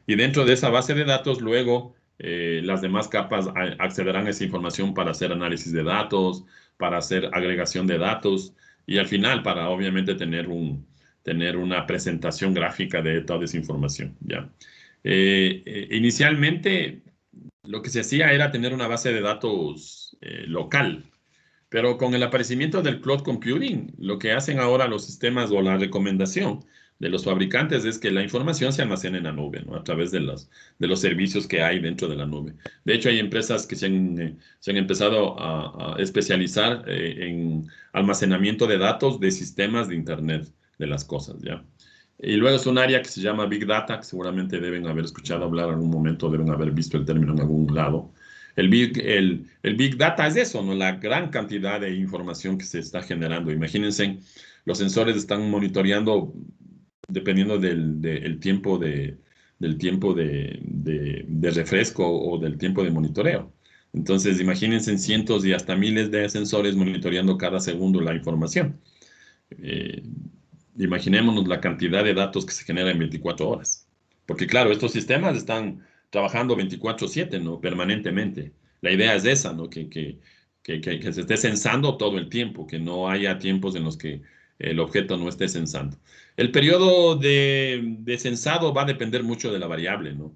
Y dentro de esa base de datos, luego las demás capas accederán a esa información para hacer análisis de datos, para hacer agregación de datos y al final para obviamente tener una presentación gráfica de toda esa información, ¿ya? Inicialmente lo que se hacía era tener una base de datos local, pero con el aparecimiento del cloud computing, lo que hacen ahora los sistemas o la recomendación de los fabricantes es que la información se almacene en la nube, ¿no? A través de los servicios que hay dentro de la nube. De hecho, hay empresas que se han empezado a especializar en almacenamiento de datos de sistemas de Internet de las cosas, ¿ya? Y luego es un área que se llama Big Data, que seguramente deben haber escuchado hablar en algún momento, deben haber visto el término en algún lado. El Big Data es eso, ¿no? La gran cantidad de información que se está generando. Imagínense, los sensores están monitoreando dependiendo del tiempo de refresco o del tiempo de monitoreo. Entonces, imagínense cientos y hasta miles de sensores monitoreando cada segundo la información. Eh, Imaginémonos la cantidad de datos que se genera en 24 horas. Porque claro, estos sistemas están trabajando 24/7, ¿no? Permanentemente. La idea es esa, ¿no? Que se esté censando todo el tiempo, que no haya tiempos en los que el objeto no esté censando. El periodo de censado va a depender mucho de la variable, ¿no?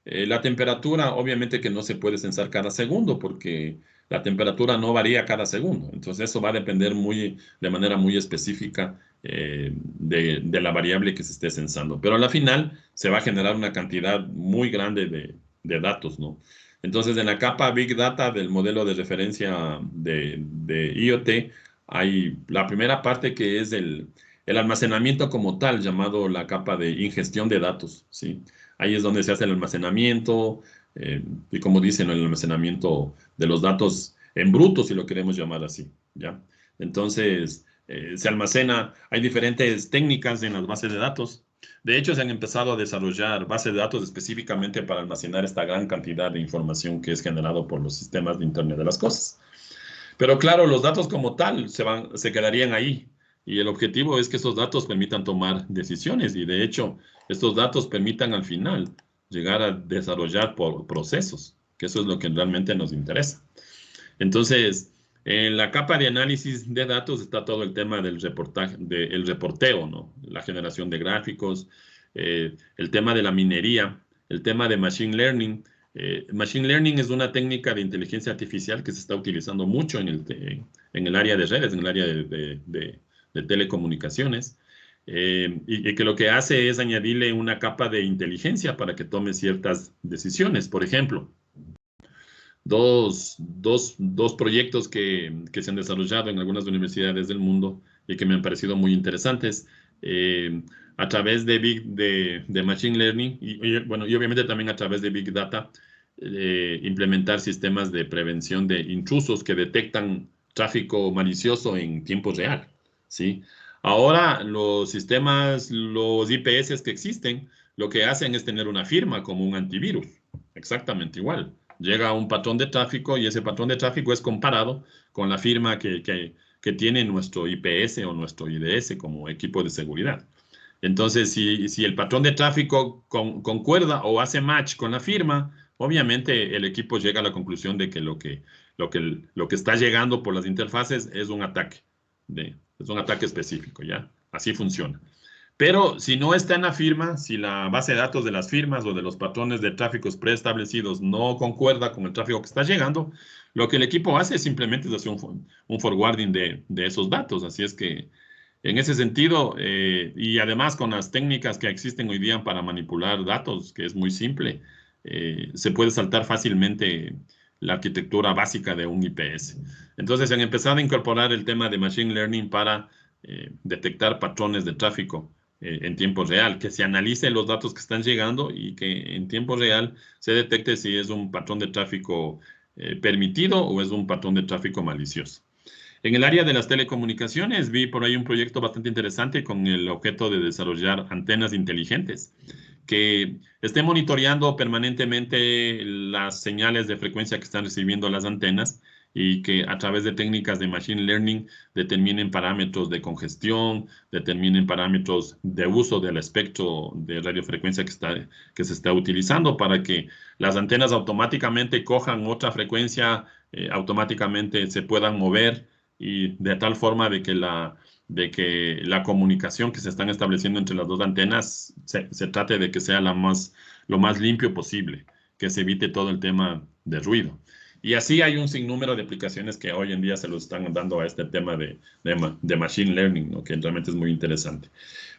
La temperatura, obviamente que no se puede censar cada segundo porque la temperatura no varía cada segundo. Entonces eso va a depender de manera muy específica de la variable que se esté censando. Pero a la final se va a generar una cantidad muy grande de datos, ¿no? Entonces, en la capa Big Data del modelo de referencia de IoT, hay la primera parte que es el almacenamiento como tal, llamado la capa de ingestión de datos, ¿sí? Ahí es donde se hace el almacenamiento, y como dicen, el almacenamiento de los datos en bruto, si lo queremos llamar así, ¿ya? Entonces, se almacena, hay diferentes técnicas en las bases de datos. De hecho, se han empezado a desarrollar bases de datos específicamente para almacenar esta gran cantidad de información que es generado por los sistemas de Internet de las cosas. Pero claro, los datos como tal se quedarían ahí. Y el objetivo es que esos datos permitan tomar decisiones y de hecho, estos datos permitan al final llegar a desarrollar procesos, que eso es lo que realmente nos interesa. Entonces, en la capa de análisis de datos está todo el tema del reporteo, ¿no? La generación de gráficos, el tema de la minería, el tema de machine learning. Machine learning es una técnica de inteligencia artificial que se está utilizando mucho en el área de redes, en el área de telecomunicaciones, y que lo que hace es añadirle una capa de inteligencia para que tome ciertas decisiones. Por ejemplo, dos proyectos que se han desarrollado en algunas universidades del mundo y que me han parecido muy interesantes a través de Machine Learning bueno, y obviamente también a través de Big Data, implementar sistemas de prevención de intrusos que detectan tráfico malicioso en tiempo real, ¿sí? Ahora los sistemas, los IPS que existen, lo que hacen es tener una firma como un antivirus, exactamente igual. Llega un patrón de tráfico y ese patrón de tráfico es comparado con la firma que tiene nuestro IPS o nuestro IDS como equipo de seguridad. Entonces, si el patrón de tráfico concuerda o hace match con la firma, obviamente el equipo llega a la conclusión de que lo que está llegando por las interfaces es un ataque, es un ataque específico, ¿ya? Así funciona. Pero si no está en la firma, si la base de datos de las firmas o de los patrones de tráficos preestablecidos no concuerda con el tráfico que está llegando, lo que el equipo hace simplemente es hacer un forwarding de esos datos. Así es que en ese sentido, y además con las técnicas que existen hoy día para manipular datos, que es muy simple, se puede saltar fácilmente la arquitectura básica de un IPS. Entonces, han empezado a incorporar el tema de Machine Learning para detectar patrones de tráfico en tiempo real, que se analice los datos que están llegando y que en tiempo real se detecte si es un patrón de tráfico permitido o es un patrón de tráfico malicioso. En el área de las telecomunicaciones vi por ahí un proyecto bastante interesante con el objeto de desarrollar antenas inteligentes que esté monitoreando permanentemente las señales de frecuencia que están recibiendo las antenas y que a través de técnicas de Machine Learning determinen parámetros de congestión, determinen parámetros de uso del espectro de radiofrecuencia que se está utilizando para que las antenas automáticamente cojan otra frecuencia, automáticamente se puedan mover y de tal forma de que la comunicación que se están estableciendo entre las dos antenas se trate de que sea lo más limpio posible, que se evite todo el tema de ruido. Y así hay un sinnúmero de aplicaciones que hoy en día se lo están dando a este tema de Machine Learning, ¿no? Que realmente es muy interesante.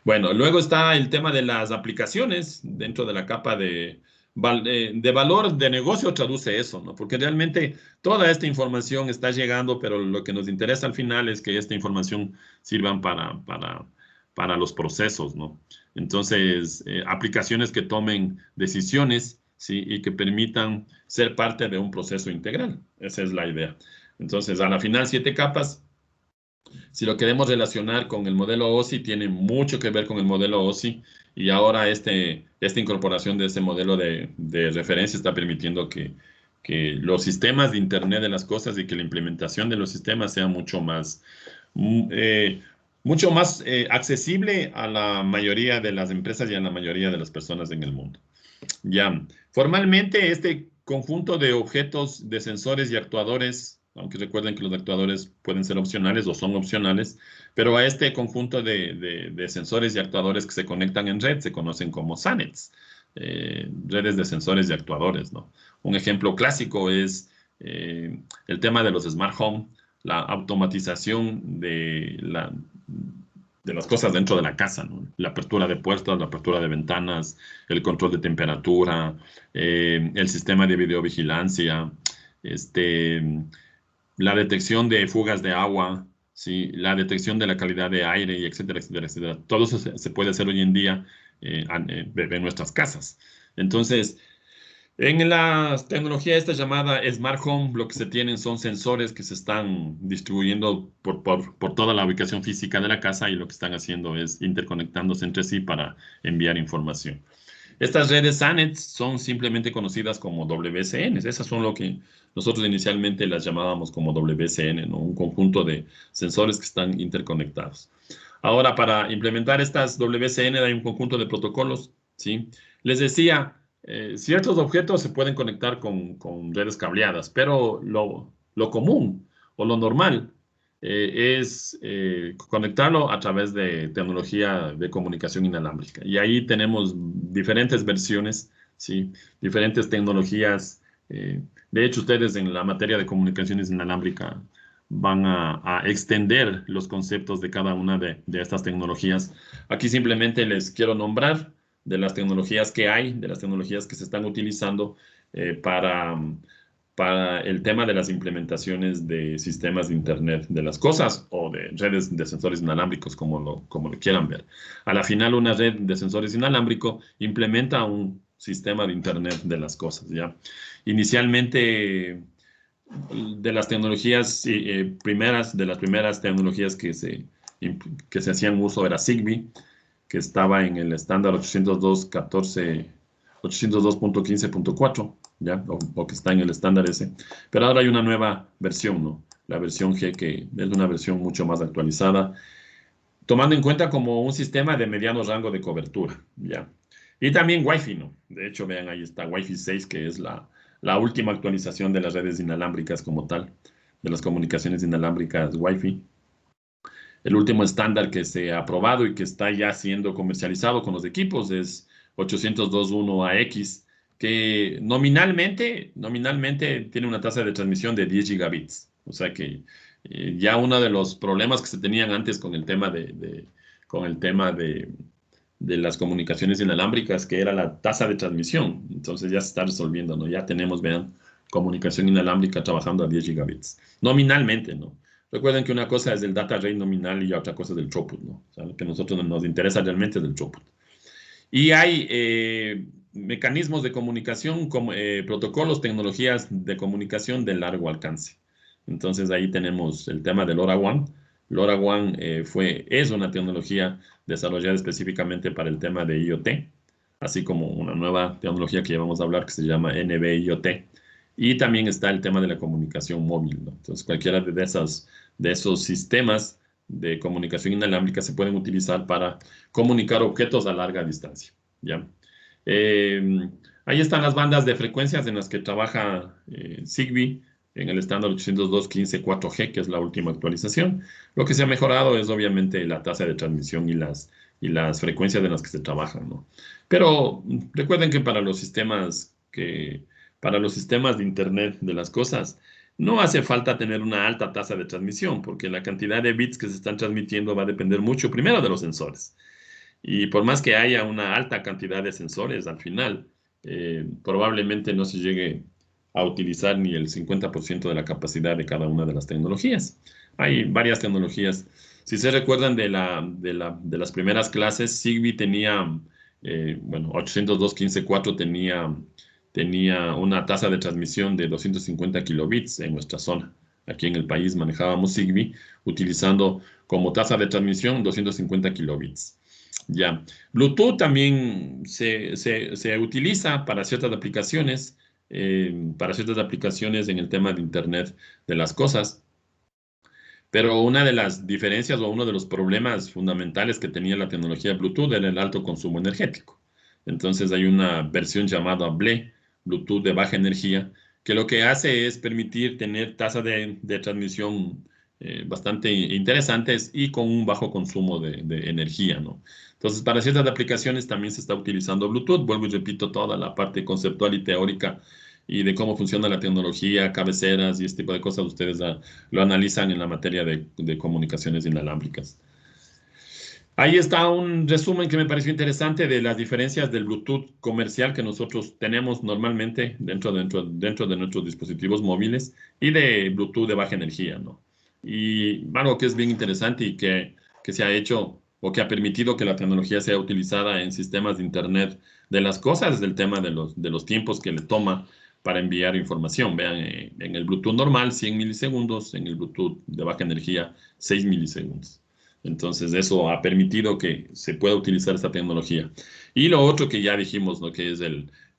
Bueno, luego está el tema de las aplicaciones dentro de la capa de valor de negocio traduce eso, ¿no? Porque realmente toda esta información está llegando, pero lo que nos interesa al final es que esta información sirvan para los procesos, ¿no? Entonces, aplicaciones que tomen decisiones, ¿sí? Y que permitan ser parte de un proceso integral. Esa es la idea. Entonces, a la final, 7 capas. Si lo queremos relacionar con el modelo OSI, tiene mucho que ver con el modelo OSI y ahora esta incorporación de ese modelo de referencia está permitiendo que los sistemas de Internet de las cosas y que la implementación de los sistemas sea mm, eh, mucho más accesible a la mayoría de las empresas y a la mayoría de las personas en el mundo. Ya, formalmente este conjunto de objetos, de sensores y actuadores, aunque recuerden que los actuadores pueden ser opcionales o son opcionales, pero a este conjunto de sensores y actuadores que se conectan en red se conocen como SANETs, redes de sensores y actuadores, ¿no? Un ejemplo clásico es el tema de los smart home, la automatización de las cosas dentro de la casa, ¿no? La apertura de puertas, la apertura de ventanas, el control de temperatura, el sistema de videovigilancia, este, la detección de fugas de agua, ¿sí? La detección de la calidad de aire, y etcétera, etcétera, etcétera. Todo eso se puede hacer hoy en día en nuestras casas. Entonces, en la tecnología esta llamada Smart Home, lo que se tienen son sensores que se están distribuyendo por toda la ubicación física de la casa y lo que están haciendo es interconectándose entre sí para enviar información. Estas redes SANETs son simplemente conocidas como WCNs. Esas son lo que nosotros inicialmente las llamábamos como WCN, ¿no? Un conjunto de sensores que están interconectados. Ahora, para implementar estas WCN hay un conjunto de protocolos, ¿sí? Les decía, ciertos objetos se pueden conectar con redes cableadas, pero lo común o lo normal es conectarlo a través de tecnología de comunicación inalámbrica. Y ahí tenemos diferentes versiones, ¿sí? Diferentes tecnologías. De hecho, ustedes en la materia de comunicaciones inalámbrica van a extender los conceptos de cada una de estas tecnologías. Aquí simplemente les quiero nombrar de las tecnologías que hay, de las tecnologías que se están utilizando para el tema de las implementaciones de sistemas de Internet de las cosas o de redes de sensores inalámbricos, como lo quieran ver. A la final, una red de sensores inalámbrico implementa un sistema de Internet de las cosas, ¿ya? Inicialmente, de las tecnologías primeras, de las primeras tecnologías que se hacían uso era Zigbee, que estaba en el estándar 802.15.4, ¿ya? O que está en el estándar ese. Pero ahora hay una nueva versión, ¿no? La versión G, que es una versión mucho más actualizada, tomando en cuenta como un sistema de mediano rango de cobertura, ¿ya? Y también Wi-Fi, ¿no? De hecho, vean, ahí está Wi-Fi 6, que es la última actualización de las redes inalámbricas como tal, de las comunicaciones inalámbricas Wi-Fi. El último estándar que se ha aprobado y que está ya siendo comercializado con los equipos es 802.1ax, que nominalmente tiene una tasa de transmisión de 10 gigabits. O sea que ya uno de los problemas que se tenían antes con el tema de las comunicaciones inalámbricas, que era la tasa de transmisión. Entonces ya se está resolviendo, ¿no? Ya tenemos, vean, comunicación inalámbrica trabajando a 10 gigabits. Nominalmente, ¿no? Recuerden que una cosa es el data rate nominal y otra cosa es el throughput, ¿no? O sea, lo que a nosotros nos interesa realmente es el throughput. Y hay mecanismos de comunicación, como, protocolos, tecnologías de comunicación de largo alcance. Entonces ahí tenemos el tema del LoRaWAN. LoRaWAN es una tecnología desarrollada específicamente para el tema de IoT, así como una nueva tecnología que ya vamos a hablar que se llama NB-IoT. Y también está el tema de la comunicación móvil, ¿no? Entonces cualquiera de esos sistemas de comunicación inalámbrica se pueden utilizar para comunicar objetos a larga distancia, ¿ya? Eh, Ahí están las bandas de frecuencias en las que trabaja Zigbee en el estándar 802.15.4G, que es la última actualización. Lo que se ha mejorado es obviamente la tasa de transmisión y las frecuencias en las que se trabajan, ¿no? Pero recuerden que para los sistemas de Internet de las cosas, no hace falta tener una alta tasa de transmisión, porque la cantidad de bits que se están transmitiendo va a depender mucho, primero, de los sensores. Y por más que haya una alta cantidad de sensores, al final probablemente no se llegue a utilizar ni el 50% de la capacidad de cada una de las tecnologías. Hay varias tecnologías. Si se recuerdan de las primeras clases, Zigbee tenía, bueno, 802.15.4 tenía una tasa de transmisión de 250 kilobits en nuestra zona. Aquí en el país manejábamos Zigbee utilizando como tasa de transmisión 250 kilobits. Ya. Bluetooth también se utiliza para ciertas aplicaciones en el tema de Internet de las cosas. Pero una de las diferencias o uno de los problemas fundamentales que tenía la tecnología Bluetooth era el alto consumo energético. Entonces hay una versión llamada BLE, Bluetooth de baja energía, que lo que hace es permitir tener tasas de transmisión bastante interesantes y con un bajo consumo de energía, ¿no? Entonces, para ciertas aplicaciones también se está utilizando Bluetooth. Vuelvo y repito toda la parte conceptual y teórica y de cómo funciona la tecnología, cabeceras y este tipo de cosas, ustedes lo analizan en la materia de comunicaciones inalámbricas. Ahí está un resumen que me pareció interesante de las diferencias del Bluetooth comercial que nosotros tenemos normalmente dentro de nuestros dispositivos móviles y de Bluetooth de baja energía, ¿no? Y algo que es bien interesante y que se ha hecho o que ha permitido que la tecnología sea utilizada en sistemas de Internet de las cosas es el tema de los tiempos que le toma para enviar información. Vean, en el Bluetooth normal, 100 milisegundos, en el Bluetooth de baja energía, 6 milisegundos. Entonces, eso ha permitido que se pueda utilizar esta tecnología. Y lo otro que ya dijimos, ¿no? Que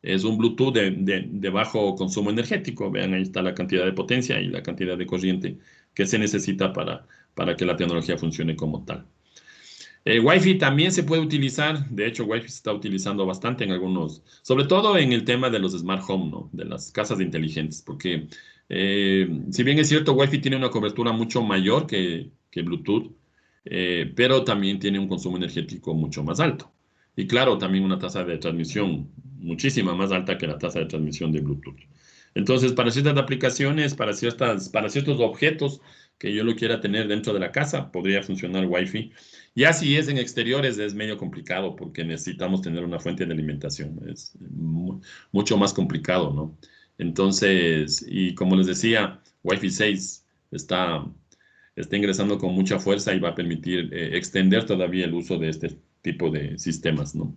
es un Bluetooth de bajo consumo energético. Vean, ahí está la cantidad de potencia y la cantidad de corriente que se necesita para que la tecnología funcione como tal. Wi-Fi también se puede utilizar. De hecho, Wi-Fi se está utilizando bastante en algunos, sobre todo en el tema de los smart home, ¿no? De las casas inteligentes, porque si bien es cierto, Wi-Fi tiene una cobertura mucho mayor que Bluetooth, pero también tiene un consumo energético mucho más alto. Y claro, también una tasa de transmisión muchísima más alta que la tasa de transmisión de Bluetooth. Entonces, para ciertas aplicaciones, para ciertos objetos que yo lo quiera tener dentro de la casa, podría funcionar Wi-Fi. Ya si es en exteriores es medio complicado porque necesitamos tener una fuente de alimentación. Es mucho más complicado, ¿no? Entonces, y como les decía, Wi-Fi 6 está ingresando con mucha fuerza y va a permitir extender todavía el uso de este tipo de sistemas, ¿no?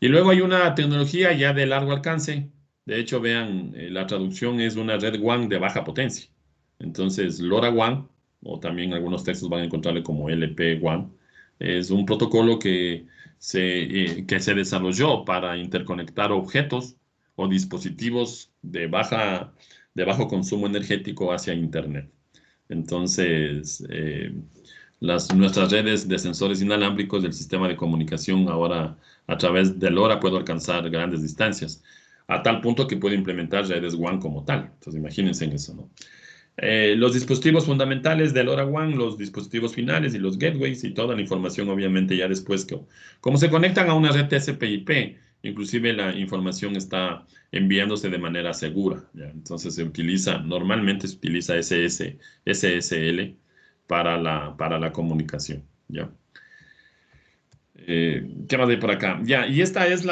Y luego hay una tecnología ya de largo alcance. De hecho, vean, la traducción es una red WAN de baja potencia. Entonces, LoRaWAN, o también algunos textos van a encontrarle como LPWAN, es un protocolo que se desarrolló para interconectar objetos o dispositivos de bajo consumo energético hacia Internet. Entonces, nuestras redes de sensores inalámbricos del sistema de comunicación ahora a través de LoRa puedo alcanzar grandes distancias, a tal punto que puedo implementar redes WAN como tal. Entonces, imagínense en eso, ¿no? Los dispositivos fundamentales de LoRaWAN, los dispositivos finales y los gateways y toda la información, obviamente, ya después, como se conectan a una red TCP/IP, inclusive la información está enviándose de manera segura, ¿ya? Entonces, normalmente se utiliza SSL para la comunicación, ¿ya? ¿Qué más hay por acá? Ya, y esta es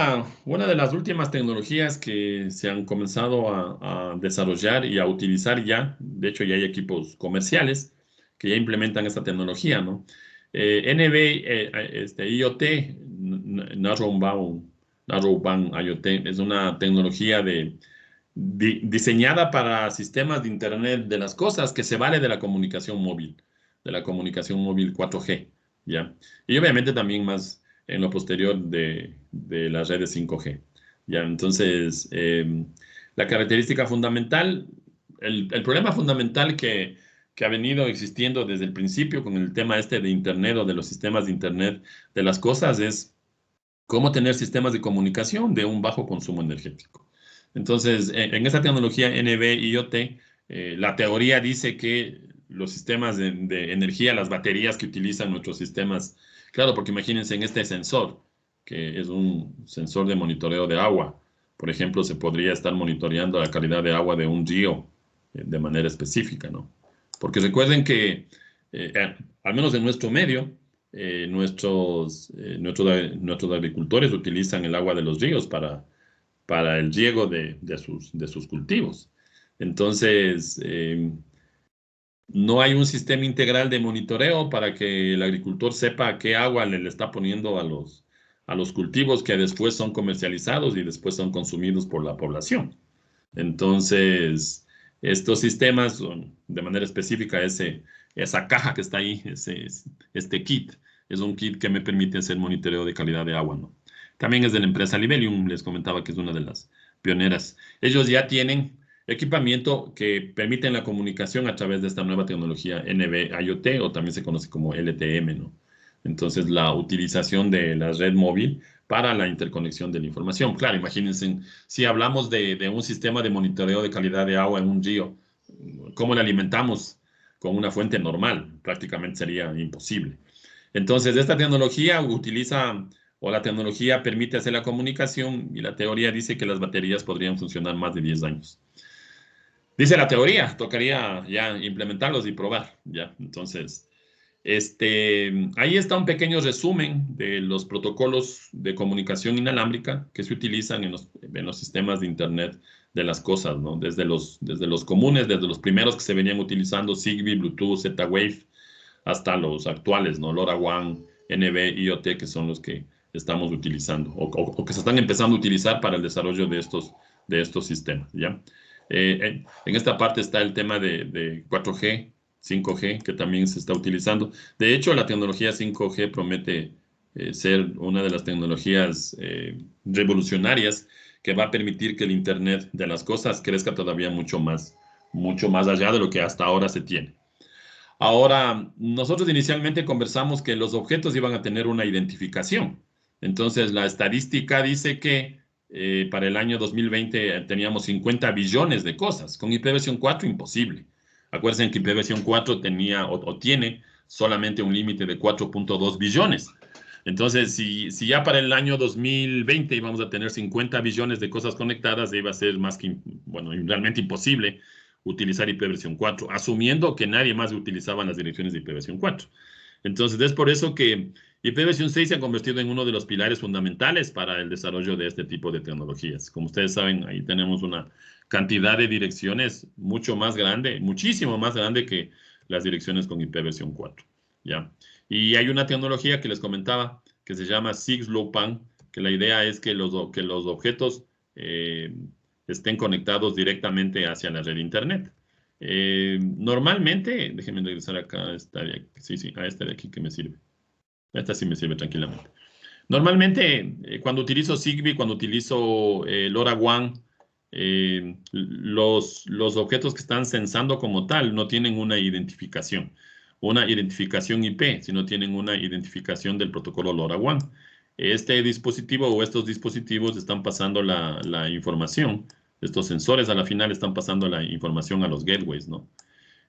una de las últimas tecnologías que se han comenzado a desarrollar y a utilizar ya. De hecho, ya hay equipos comerciales que ya implementan esta tecnología, ¿no? NB, IoT, Narrowband IoT, es una tecnología diseñada para sistemas de Internet de las cosas que se vale de la comunicación móvil 4G, ¿ya? Y obviamente también más en lo posterior de las redes 5G, ¿ya? Entonces, la característica fundamental, el problema fundamental que ha venido existiendo desde el principio con el tema este de Internet o de los sistemas de Internet de las cosas es cómo tener sistemas de comunicación de un bajo consumo energético. Entonces, en esta tecnología NB-IoT, la teoría dice que los sistemas de energía, las baterías que utilizan nuestros sistemas, claro, porque imagínense en este sensor, que es un sensor de monitoreo de agua. Por ejemplo, se podría estar monitoreando la calidad de agua de un río de manera específica, ¿no? Porque recuerden que, al menos en nuestro medio, nuestros agricultores utilizan el agua de los ríos para el riego de sus cultivos. Entonces, no hay un sistema integral de monitoreo para que el agricultor sepa qué agua le está poniendo a los cultivos que después son comercializados y después son consumidos por la población. Entonces, estos sistemas son de manera específica esa caja que está ahí, este kit, es un kit que me permite hacer monitoreo de calidad de agua, ¿no? También es de la empresa Libelium, les comentaba que es una de las pioneras. Ellos ya tienen equipamiento que permiten la comunicación a través de esta nueva tecnología NB-IoT o también se conoce como LTM, ¿no? Entonces, la utilización de la red móvil para la interconexión de la información. Claro, imagínense, si hablamos de un sistema de monitoreo de calidad de agua en un río, ¿cómo le alimentamos con una fuente normal? Prácticamente sería imposible. Entonces, esta tecnología utiliza, o la tecnología permite hacer la comunicación y la teoría dice que las baterías podrían funcionar más de 10 años. Dice la teoría, tocaría ya implementarlos y probar, ya. Entonces, ahí está un pequeño resumen de los protocolos de comunicación inalámbrica que se utilizan en los sistemas de Internet de las cosas, ¿no? Desde los comunes, desde los primeros que se venían utilizando, Zigbee, Bluetooth, Z-Wave, hasta los actuales, ¿no? LoRaWAN, NB, IoT, que son los que estamos utilizando o que se están empezando a utilizar para el desarrollo de estos sistemas, ¿ya? En esta parte está el tema de 4G, 5G, que también se está utilizando. De hecho, la tecnología 5G promete ser una de las tecnologías revolucionarias que va a permitir que el Internet de las cosas crezca todavía mucho más allá de lo que hasta ahora se tiene. Ahora, nosotros inicialmente conversamos que los objetos iban a tener una identificación. Entonces, la estadística dice que para el año 2020 teníamos 50 billones de cosas. Con IPv4 imposible. Acuérdense que IPv4 tenía o tiene solamente un límite de 4.2 billones. Entonces, si ya para el año 2020 íbamos a tener 50 billones de cosas conectadas, iba a ser más que, bueno, realmente imposible utilizar IPv4, asumiendo que nadie más utilizaba las direcciones de IPv4. Entonces, es por eso que IPv6 se ha convertido en uno de los pilares fundamentales para el desarrollo de este tipo de tecnologías. Como ustedes saben, ahí tenemos una cantidad de direcciones mucho más grande, muchísimo más grande que las direcciones con IPv4, ¿ya? Y hay una tecnología que les comentaba que se llama 6LoWPAN, que la idea es que que los objetos estén conectados directamente hacia la red Internet. Normalmente, déjenme regresar acá a esta de aquí, sí, a esta de aquí que me sirve. Esta sí me sirve tranquilamente. Normalmente, cuando utilizo Zigbee, cuando utilizo LoRaWAN, los objetos que están censando como tal no tienen una identificación IP, sino tienen una identificación del protocolo LoRaWAN. Este dispositivo o estos dispositivos están pasando la información, estos sensores a la final están pasando la información a los gateways, ¿no?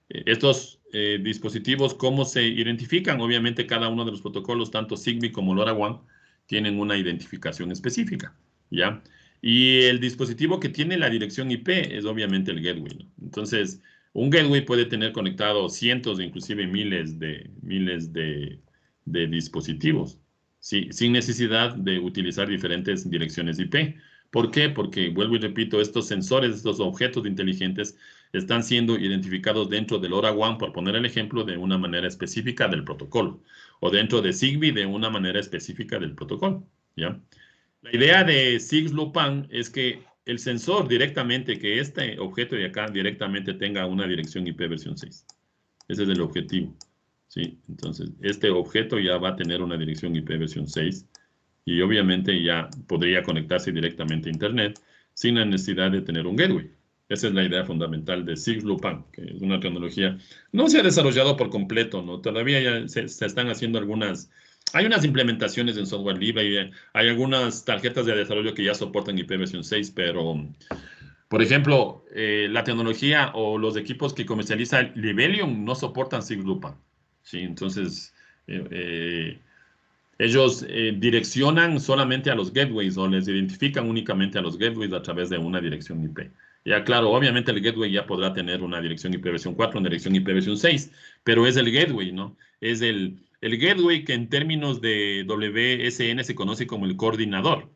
Estos dispositivos, ¿cómo se identifican? Obviamente cada uno de los protocolos, tanto Zigbee como LoRaWAN, tienen una identificación específica, ¿ya? Y el dispositivo que tiene la dirección IP es obviamente el gateway, ¿no? Entonces, un gateway puede tener conectados cientos, inclusive miles de dispositivos, ¿sí? Sin necesidad de utilizar diferentes direcciones IP. ¿Por qué? Porque, vuelvo y repito, estos sensores, estos objetos inteligentes están siendo identificados dentro del LoRaWAN, por poner el ejemplo, de una manera específica del protocolo, o dentro de Zigbee de una manera específica del protocolo, ¿ya? La idea de SIG-LUPAN es que el sensor directamente, que este objeto de acá directamente tenga una dirección IP versión 6. Ese es el objetivo, ¿sí? Entonces, este objeto ya va a tener una dirección IP versión 6 y obviamente ya podría conectarse directamente a Internet sin la necesidad de tener un gateway. Esa es la idea fundamental de SIG-LUPAN, que es una tecnología, no se ha desarrollado por completo, ¿no? Todavía ya se están haciendo hay unas implementaciones en software libre, y hay algunas tarjetas de desarrollo que ya soportan IP versión 6, pero, por ejemplo, la tecnología o los equipos que comercializa Libelium no soportan SIG-LUPAN, ¿sí? Entonces, eh, eh, ellos direccionan solamente a los gateways o les identifican únicamente a los gateways a través de una dirección IP. Ya claro, obviamente el gateway ya podrá tener una dirección IP versión 4, una dirección IP versión 6, pero es el gateway, ¿no? Es el gateway que en términos de WSN se conoce como el coordinador.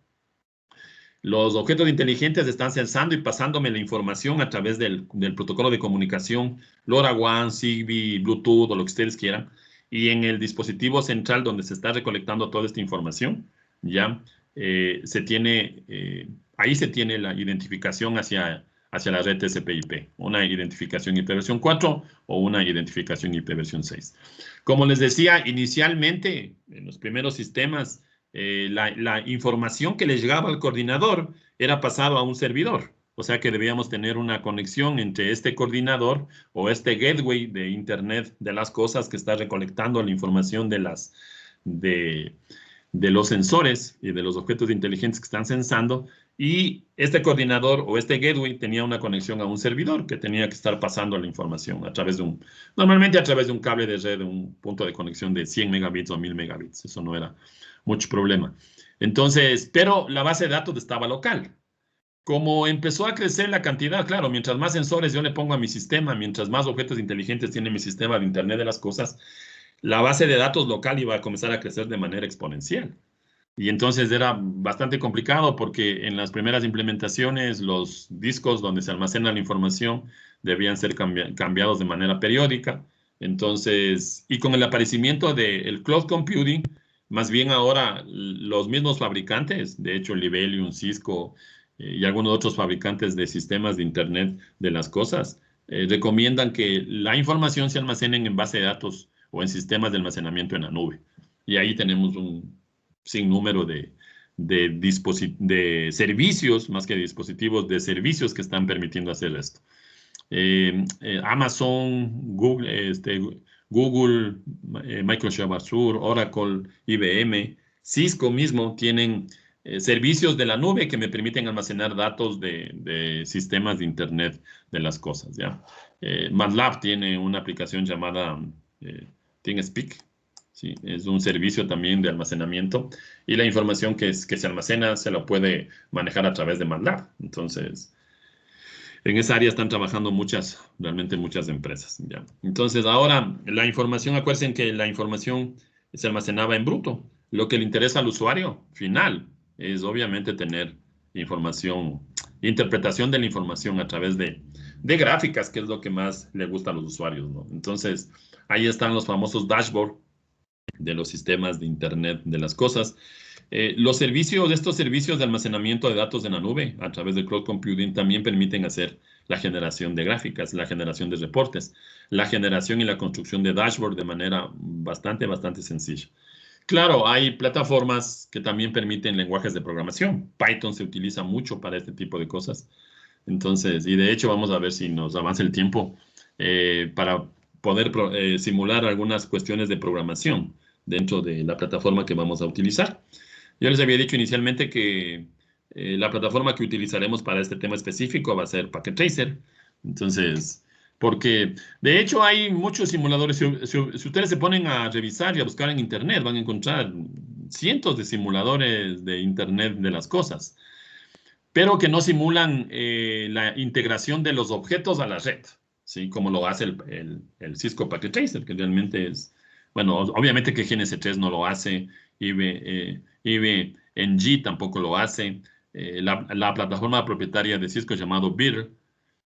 Los objetos inteligentes están censando y pasándome la información a través del protocolo de comunicación LoRaWAN, Zigbee, Bluetooth o lo que ustedes quieran. Y en el dispositivo central donde se está recolectando toda esta información, ya ahí se tiene la identificación hacia la red TCP/IP, una identificación IP versión 4 o una identificación IP versión 6. Como les decía inicialmente, en los primeros sistemas, la información que le llegaba al coordinador era pasado a un servidor. O sea que debíamos tener una conexión entre este coordinador o este gateway de Internet de las cosas que está recolectando la información de, de los sensores y de los objetos inteligentes que están sensando. Y este coordinador o este gateway tenía una conexión a un servidor que tenía que estar pasando la información a través normalmente a través de un cable de red, de un punto de conexión de 100 megabits o 1000 megabits. Eso no era mucho problema. Entonces, pero la base de datos estaba local. Como empezó a crecer la cantidad, claro, mientras más sensores yo le pongo a mi sistema, mientras más objetos inteligentes tiene mi sistema de Internet de las cosas, la base de datos local iba a comenzar a crecer de manera exponencial. Y entonces era bastante complicado porque en las primeras implementaciones los discos donde se almacena la información debían ser cambiados de manera periódica. Entonces, y con el aparecimiento del cloud computing, más bien ahora los mismos fabricantes, de hecho Libelium, Cisco y algunos otros fabricantes de sistemas de Internet de las cosas, recomiendan que la información se almacene en base de datos o en sistemas de almacenamiento en la nube. Y ahí tenemos un sinnúmero de servicios, más que dispositivos, de servicios que están permitiendo hacer esto. Amazon, Google, Microsoft Azure, Oracle, IBM, Cisco mismo tienen servicios de la nube que me permiten almacenar datos de sistemas de Internet de las cosas, ¿ya? MATLAB tiene una aplicación llamada TeamSpeak, ¿sí? Es un servicio también de almacenamiento y la información que se almacena se la puede manejar a través de MATLAB. Entonces, en esa área están trabajando realmente muchas empresas, ¿ya? Entonces, ahora la información, acuérdense que la información se almacenaba en bruto. Lo que le interesa al usuario final es obviamente tener información, interpretación de la información a través de gráficas, que es lo que más le gusta a los usuarios, ¿no? Entonces, ahí están los famosos dashboards de los sistemas de Internet de las cosas. Estos servicios de almacenamiento de datos en la nube a través del cloud computing también permiten hacer la generación de gráficas, la generación de reportes, la generación y la construcción de dashboard de manera bastante sencilla. Claro, hay plataformas que también permiten lenguajes de programación. Python se utiliza mucho para este tipo de cosas. Entonces, y de hecho vamos a ver si nos avanza el tiempo para poder simular algunas cuestiones de programación dentro de la plataforma que vamos a utilizar. Yo les había dicho inicialmente que la plataforma que utilizaremos para este tema específico va a ser Packet Tracer. Entonces, porque de hecho hay muchos simuladores. Si ustedes se ponen a revisar y a buscar en Internet, van a encontrar cientos de simuladores de Internet de las cosas, pero que no simulan la integración de los objetos a la red, ¿sí? Como lo hace el Cisco Packet Tracer, que realmente es, bueno, obviamente que GNS3 no lo hace IBNG tampoco lo hace. La plataforma propietaria de Cisco llamado Beater,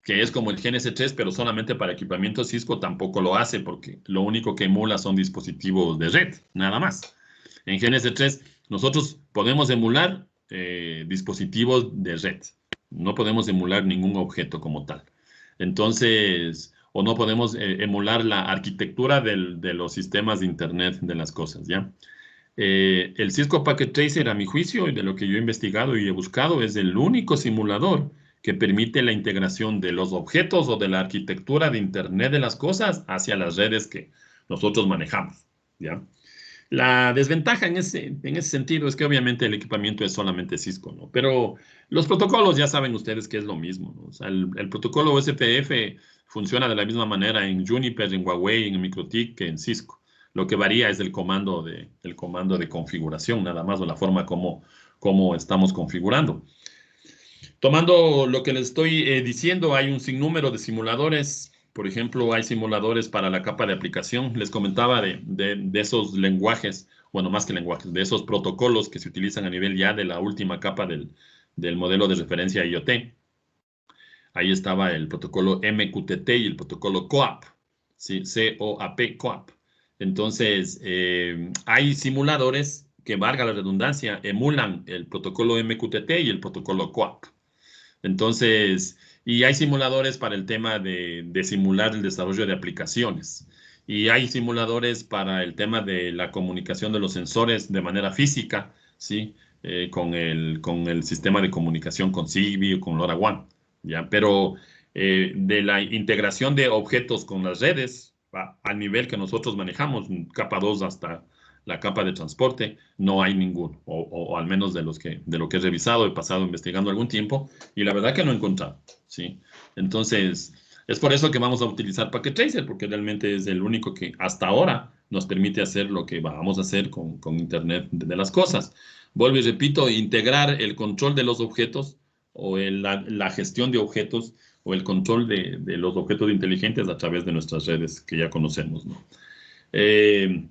que es como el GNS3, pero solamente para equipamiento Cisco, tampoco lo hace porque lo único que emula son dispositivos de red, nada más. En GNS3 nosotros podemos emular dispositivos de red, no podemos emular ningún objeto como tal. Entonces, o no podemos emular la arquitectura de los sistemas de Internet de las cosas, ¿ya? El Cisco Packet Tracer, a mi juicio, y de lo que yo he investigado y he buscado, es el único simulador que permite la integración de los objetos o de la arquitectura de Internet de las cosas hacia las redes que nosotros manejamos, ¿ya? La desventaja en ese sentido es que obviamente el equipamiento es solamente Cisco, ¿no? Pero los protocolos ya saben ustedes que es lo mismo, ¿no? O sea, el protocolo USPF funciona de la misma manera en Juniper, en Huawei, en MikroTik que en Cisco. Lo que varía es el comando de configuración, nada más, o la forma como estamos configurando. Tomando lo que les estoy diciendo, hay un sinnúmero de simuladores. Por ejemplo, hay simuladores para la capa de aplicación. Les comentaba de esos lenguajes, bueno, más que lenguajes, de esos protocolos que se utilizan a nivel ya de la última capa del modelo de referencia IoT. Ahí estaba el protocolo MQTT y el protocolo COAP, ¿sí? COAP, COAP. Entonces, hay simuladores que, valga la redundancia, emulan el protocolo MQTT y el protocolo COAP. Entonces, y hay simuladores para el tema de simular el desarrollo de aplicaciones. Y hay simuladores para el tema de la comunicación de los sensores de manera física, ¿sí? Con el sistema de comunicación con Zigbee o con LoRaWAN, ¿ya? Pero de la integración de objetos con las redes, al nivel que nosotros manejamos, capa 2 hasta la capa de transporte, no hay ninguno, o al menos de lo que he revisado, he pasado investigando algún tiempo, y la verdad que no he encontrado, ¿sí? Entonces, es por eso que vamos a utilizar Packet Tracer, porque realmente es el único que hasta ahora nos permite hacer lo que vamos a hacer con Internet de las cosas. Vuelvo y repito, integrar el control de los objetos o la gestión de objetos o el control de los objetos inteligentes a través de nuestras redes que ya conocemos, ¿no? Eh,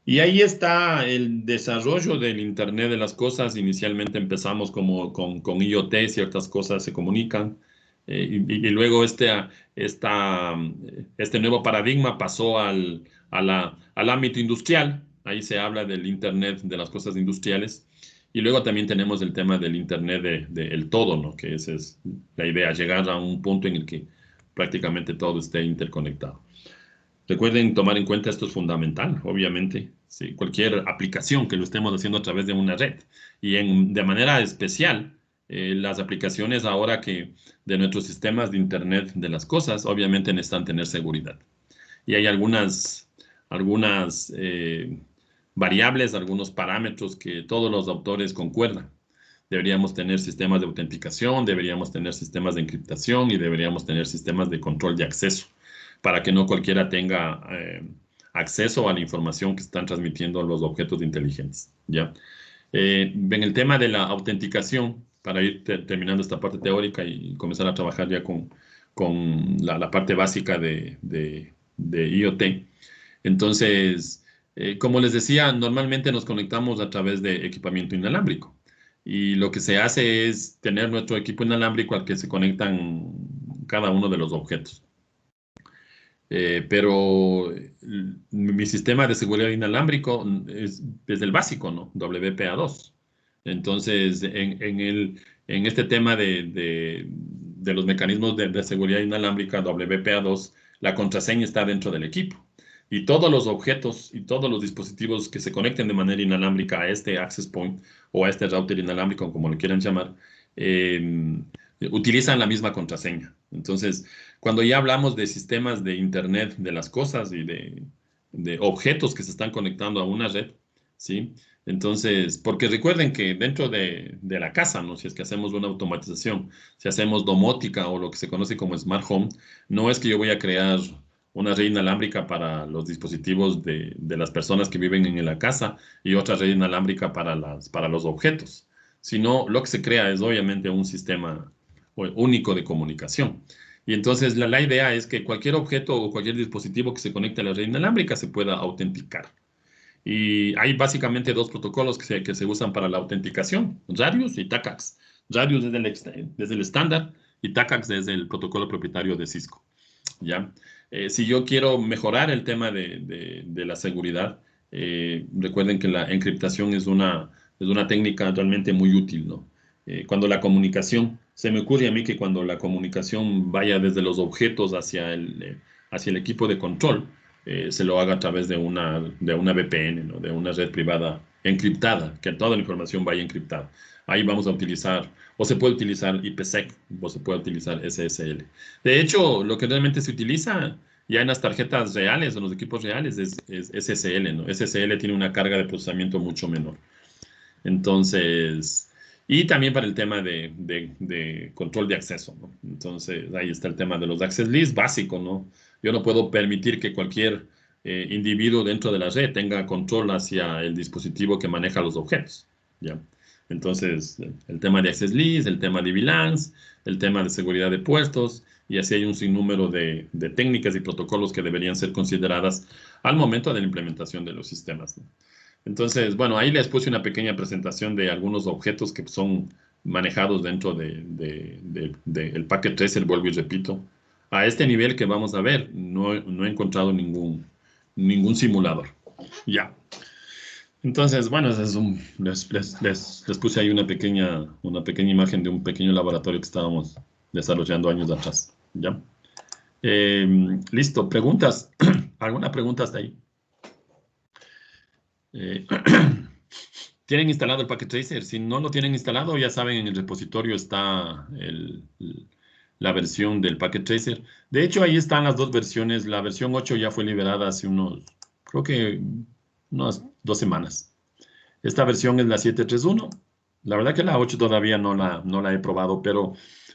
y ahí está el desarrollo del Internet de las cosas. Inicialmente empezamos como con IoT, ciertas cosas se comunican, y luego este nuevo paradigma pasó al ámbito industrial. Ahí se habla del Internet de las cosas industriales. Y luego también tenemos el tema del Internet del todo, ¿no? Que esa es la idea, llegar a un punto en el que prácticamente todo esté interconectado. Recuerden tomar en cuenta esto es fundamental, obviamente. Sí, cualquier aplicación que lo estemos haciendo a través de una red. Y de manera especial, las aplicaciones ahora que de nuestros sistemas de Internet de las cosas, obviamente necesitan tener seguridad. Y hay algunas variables, algunos parámetros que todos los autores concuerdan. Deberíamos tener sistemas de autenticación, deberíamos tener sistemas de encriptación y deberíamos tener sistemas de control de acceso para que no cualquiera tenga acceso a la información que están transmitiendo los objetos inteligentes, ¿ya? En el tema de la autenticación, para ir terminando esta parte teórica y comenzar a trabajar ya con la parte básica de IoT. Entonces, como les decía, normalmente nos conectamos a través de equipamiento inalámbrico. Y lo que se hace es tener nuestro equipo inalámbrico al que se conectan cada uno de los objetos. Pero mi sistema de seguridad inalámbrico es el básico, ¿no? WPA2. Entonces, en este tema de los mecanismos de seguridad inalámbrica WPA2, la contraseña está dentro del equipo. Y todos los objetos y todos los dispositivos que se conecten de manera inalámbrica a este access point o a este router inalámbrico, como lo quieran llamar, utilizan la misma contraseña. Entonces, cuando ya hablamos de sistemas de Internet de las cosas y de objetos que se están conectando a una red, ¿sí? Entonces, porque recuerden que dentro de la casa, ¿no? Si es que hacemos una automatización, si hacemos domótica o lo que se conoce como Smart Home, no es que yo voy a crear una red inalámbrica para los dispositivos de las personas que viven en la casa y otra red inalámbrica para los objetos, sino lo que se crea es obviamente un sistema único de comunicación. Y entonces la idea es que cualquier objeto o cualquier dispositivo que se conecte a la red inalámbrica se pueda autenticar. Y hay básicamente dos protocolos que se usan para la autenticación, Radius y TACACS. Radius desde el estándar y TACACS desde el protocolo propietario de Cisco. ¿Ya? Si yo quiero mejorar el tema de la seguridad, recuerden que la encriptación es una técnica realmente muy útil, ¿no? Cuando la comunicación, se me ocurre a mí que cuando la comunicación vaya desde los objetos hacia el equipo de control, se lo haga a través de una VPN, ¿no? De una red privada encriptada, que toda la información vaya encriptada. Ahí vamos a utilizar, o se puede utilizar IPsec, o se puede utilizar SSL. De hecho, lo que realmente se utiliza ya en las tarjetas reales, en los equipos reales, es SSL, ¿no? SSL tiene una carga de procesamiento mucho menor. Entonces, y también para el tema de control de acceso, ¿no? Entonces, ahí está el tema de los access lists básico, ¿no? Yo no puedo permitir que cualquier individuo dentro de la red tenga control hacia el dispositivo que maneja los objetos, ¿ya? Entonces, el tema de access lists, el tema de VLANs, el tema de seguridad de puertos, y así hay un sinnúmero de técnicas y protocolos que deberían ser consideradas al momento de la implementación de los sistemas, ¿no? Entonces, bueno, ahí les puse una pequeña presentación de algunos objetos que son manejados dentro del Packet Tracer, vuelvo y repito. A este nivel que vamos a ver, no he encontrado ningún simulador. Ya. Entonces, bueno, les puse ahí una pequeña imagen de un pequeño laboratorio que estábamos desarrollando años atrás. ¿Ya? Listo, preguntas. ¿Alguna pregunta hasta ahí? Eh, ¿Tienen instalado el Packet Tracer? Si no lo tienen instalado, ya saben, en el repositorio está la versión del Packet Tracer. De hecho, ahí están las dos versiones. La versión 8 ya fue liberada hace creo que unas 2 semanas. Esta versión es la 7.3.1. La verdad que la 8 todavía no la he probado, pero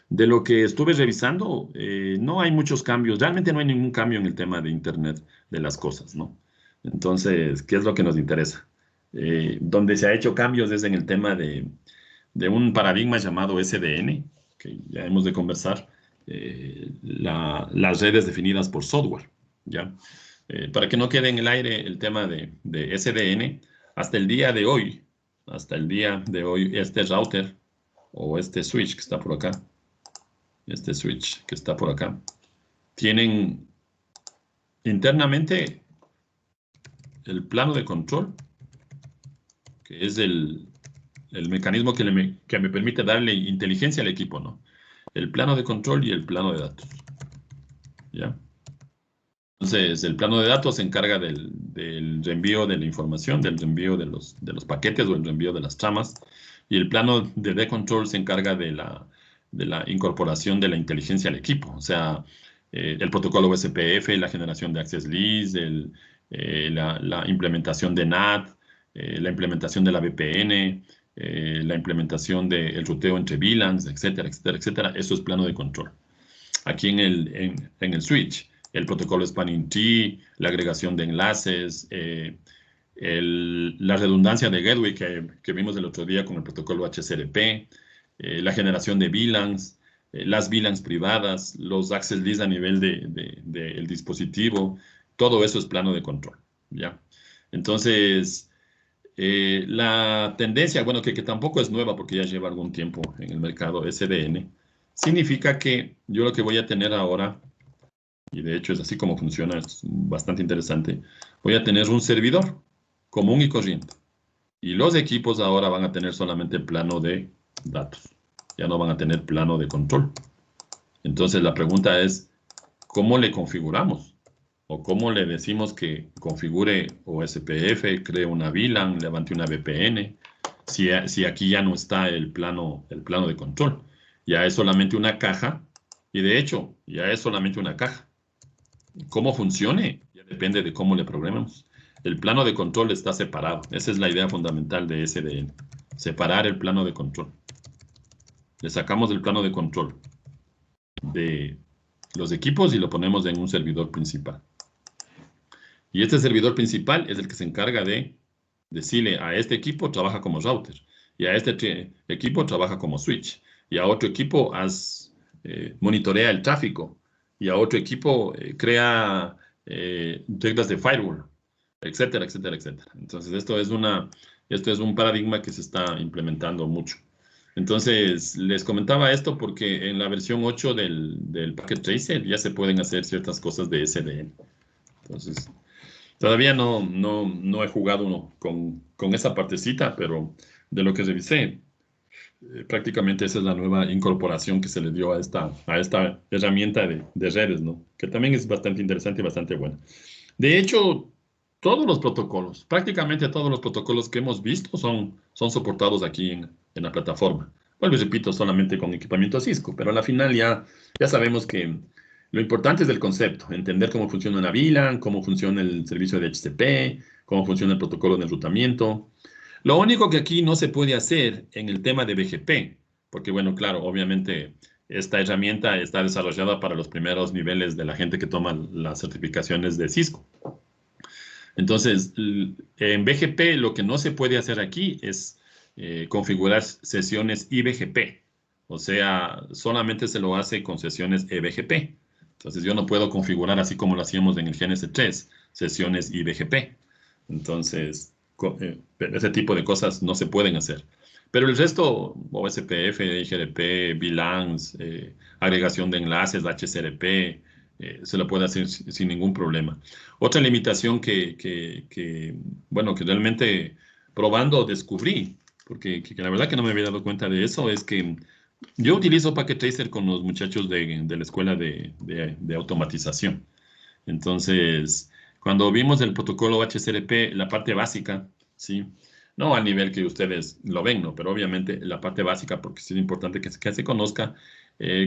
de lo que estuve revisando, no hay muchos cambios. Realmente no hay ningún cambio en el tema de Internet de las cosas, ¿no? Entonces, ¿qué es lo que nos interesa? Donde se ha hecho cambios es en el tema de un paradigma llamado SDN, que ya hemos de conversar, las redes definidas por software, ¿ya? Para que no quede en el aire el tema de SDN, hasta el día de hoy, este router o este switch que está por acá, tienen internamente el plano de control, que es el mecanismo que me permite darle inteligencia al equipo, ¿no? El plano de control y el plano de datos, ¿ya? Entonces, el plano de datos se encarga del reenvío de la información, del reenvío de los paquetes o el reenvío de las tramas, y el plano de control se encarga de la incorporación de la inteligencia al equipo, o sea, el protocolo USPF, la generación de access lists, la implementación de NAT, la implementación de la VPN, la implementación del ruteo entre VLANs, etcétera, etcétera, etcétera. Eso es plano de control. Aquí en el switch, el protocolo Spanning Tree, la agregación de enlaces, la redundancia de gateway que vimos el otro día con el protocolo HCRP, la generación de VLANs, las VLANs privadas, los access lists a nivel del dispositivo, todo eso es plano de control, ¿ya? Entonces, la tendencia, bueno, que tampoco es nueva porque ya lleva algún tiempo en el mercado SDN, significa que yo lo que voy a tener ahora, y de hecho es así como funciona, es bastante interesante, voy a tener un servidor común y corriente. Y los equipos ahora van a tener solamente plano de datos, ya no van a tener plano de control. Entonces la pregunta es, ¿cómo le configuramos? O cómo le decimos que configure OSPF, cree una VLAN, levante una VPN, si aquí ya no está el plano de control. Ya es solamente una caja, y de hecho, ya es solamente una caja. ¿Cómo funcione? Ya depende de cómo le programemos. El plano de control está separado. Esa es la idea fundamental de SDN. Separar el plano de control. Le sacamos el plano de control de los equipos y lo ponemos en un servidor principal. Y este servidor principal es el que se encarga de decirle a este equipo trabaja como router, y a este equipo trabaja como switch, y a otro equipo monitorea el tráfico, y a otro equipo crea reglas de firewall, etcétera, etcétera, etcétera. Entonces, esto es un paradigma que se está implementando mucho. Entonces, les comentaba esto porque en la versión 8 del Packet Tracer ya se pueden hacer ciertas cosas de SDN. Entonces, todavía no he jugado con esa partecita, pero de lo que revisé, prácticamente esa es la nueva incorporación que se le dio a esta herramienta de redes, ¿no? Que también es bastante interesante y bastante buena. De hecho, todos los protocolos, prácticamente todos los protocolos que hemos visto son soportados aquí en la plataforma. Vuelvo y repito, solamente con equipamiento Cisco, pero a la final ya sabemos que lo importante es el concepto, entender cómo funciona una VLAN, cómo funciona el servicio de HTTP, cómo funciona el protocolo de enrutamiento. Lo único que aquí no se puede hacer en el tema de BGP, porque bueno, claro, obviamente esta herramienta está desarrollada para los primeros niveles de la gente que toma las certificaciones de Cisco. Entonces, en BGP lo que no se puede hacer aquí es configurar sesiones IBGP. O sea, solamente se lo hace con sesiones eBGP. Entonces, yo no puedo configurar así como lo hacíamos en el GNS3, sesiones IBGP. Entonces, ese tipo de cosas no se pueden hacer. Pero el resto, OSPF, IGRP, VLANs, agregación de enlaces, HCRP, se lo puede hacer sin ningún problema. Otra limitación bueno, que realmente probando descubrí, porque que la verdad que no me había dado cuenta de eso, es que yo utilizo Packet Tracer con los muchachos de la escuela de automatización. Entonces, cuando vimos el protocolo HCRP, la parte básica, ¿sí? No al nivel que ustedes lo ven, ¿no? Pero obviamente la parte básica, porque sí es importante que se conozca.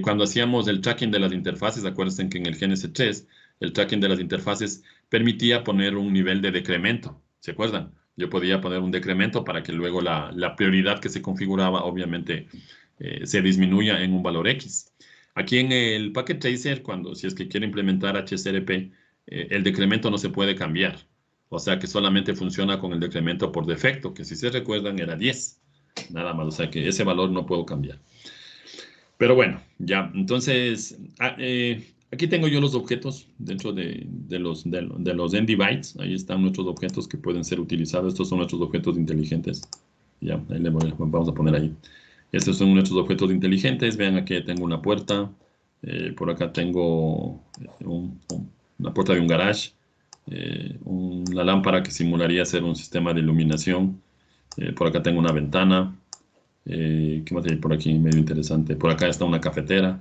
Cuando hacíamos el tracking de las interfaces, acuérdense que en el GNS3, el tracking de las interfaces permitía poner un nivel de decremento, ¿se acuerdan? Yo podía poner un decremento para que luego la prioridad que se configuraba, obviamente, se disminuya en un valor X. Aquí en el Packet Tracer, si es que quiere implementar HCRP, el decremento no se puede cambiar. O sea que solamente funciona con el decremento por defecto, que si se recuerdan era 10. Nada más, o sea que ese valor no puedo cambiar. Pero bueno, ya, entonces, aquí tengo yo los objetos dentro de los ND bytes. Ahí están nuestros objetos que pueden ser utilizados. Estos son nuestros objetos inteligentes. Ya, ahí vamos a poner ahí. Estos son nuestros objetos inteligentes. Vean, aquí tengo una puerta. Por acá tengo una puerta de un garage. Una lámpara que simularía ser un sistema de iluminación. Por acá tengo una ventana. ¿Qué más hay por aquí? Medio interesante. Por acá está una cafetera.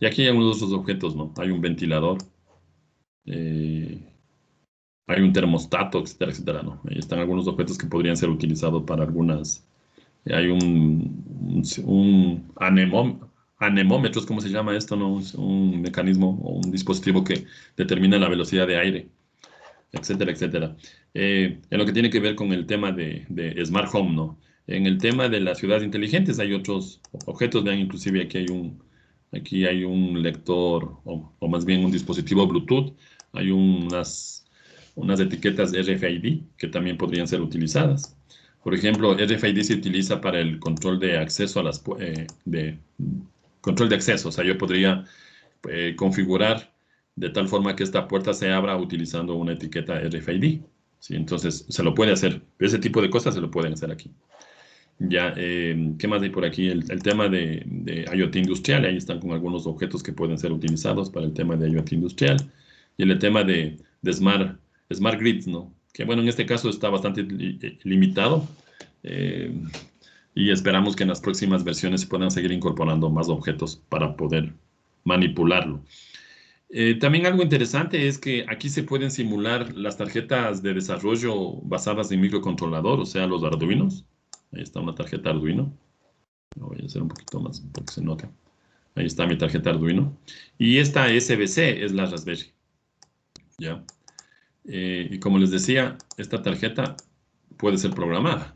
Y aquí hay unos otros objetos, ¿no? Hay un ventilador. eh, Hay un termostato, etcétera, etcétera, ¿no? Ahí están algunos objetos que podrían ser utilizados para algunas. Hay un anemómetro, ¿cómo se llama esto, no? Es un mecanismo o un dispositivo que determina la velocidad de aire, etcétera, etcétera. En lo que tiene que ver con el tema de Smart Home, ¿no? En el tema de las ciudades inteligentes hay otros objetos, vean, inclusive aquí hay un lector o más bien un dispositivo Bluetooth, hay unas etiquetas RFID que también podrían ser utilizadas. Por ejemplo, RFID se utiliza para el control de acceso control de acceso. O sea, yo podría configurar de tal forma que esta puerta se abra utilizando una etiqueta RFID. ¿Sí? Entonces, se lo puede hacer. Ese tipo de cosas se lo pueden hacer aquí. Ya, ¿qué más hay por aquí? El tema de IoT industrial. Ahí están con algunos objetos que pueden ser utilizados para el tema de IoT industrial. Y el tema de Smart Grids, ¿no? Que bueno, en este caso está bastante limitado. eh, y esperamos que en las próximas versiones se puedan seguir incorporando más objetos para poder manipularlo. También algo interesante es que aquí se pueden simular las tarjetas de desarrollo basadas en microcontrolador, o sea, los Arduinos. Ahí está una tarjeta Arduino. Lo voy a hacer un poquito más para que se note. Ahí está mi tarjeta Arduino. Y esta SBC es la Raspberry. ¿Ya? Y como les decía, esta tarjeta puede ser programada.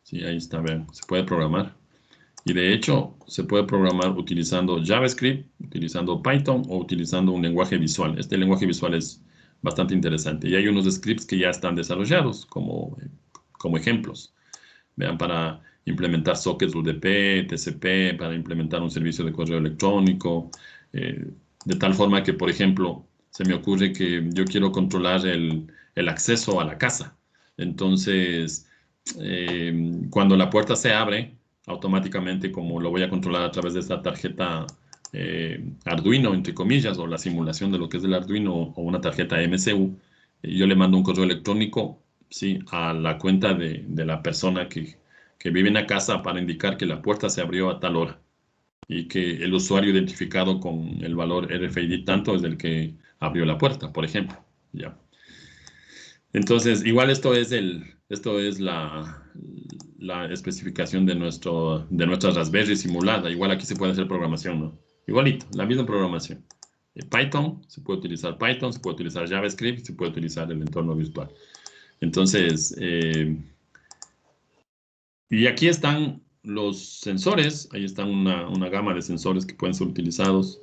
Sí, ahí está, vean, se puede programar. Y de hecho, se puede programar utilizando JavaScript, utilizando Python o utilizando un lenguaje visual. Este lenguaje visual es bastante interesante. Y hay unos scripts que ya están desarrollados como ejemplos. Vean, para implementar sockets UDP, TCP, para implementar un servicio de correo electrónico, de tal forma que, por ejemplo, se me ocurre que yo quiero controlar el acceso a la casa. Entonces, cuando la puerta se abre, automáticamente, como lo voy a controlar a través de esta tarjeta Arduino, entre comillas, o la simulación de lo que es el Arduino o una tarjeta MCU, yo le mando un correo electrónico, ¿sí?, a la cuenta de la persona que vive en la casa para indicar que la puerta se abrió a tal hora y que el usuario identificado con el valor RFID tanto es el que abrió la puerta, por ejemplo. ¿Ya? Entonces, igual esto es la especificación de nuestra Raspberry simulada. Igual aquí se puede hacer programación, ¿no? Igualito, la misma programación. Python, se puede utilizar Python, se puede utilizar JavaScript, se puede utilizar el entorno virtual. Entonces, y aquí están los sensores, ahí están una gama de sensores que pueden ser utilizados.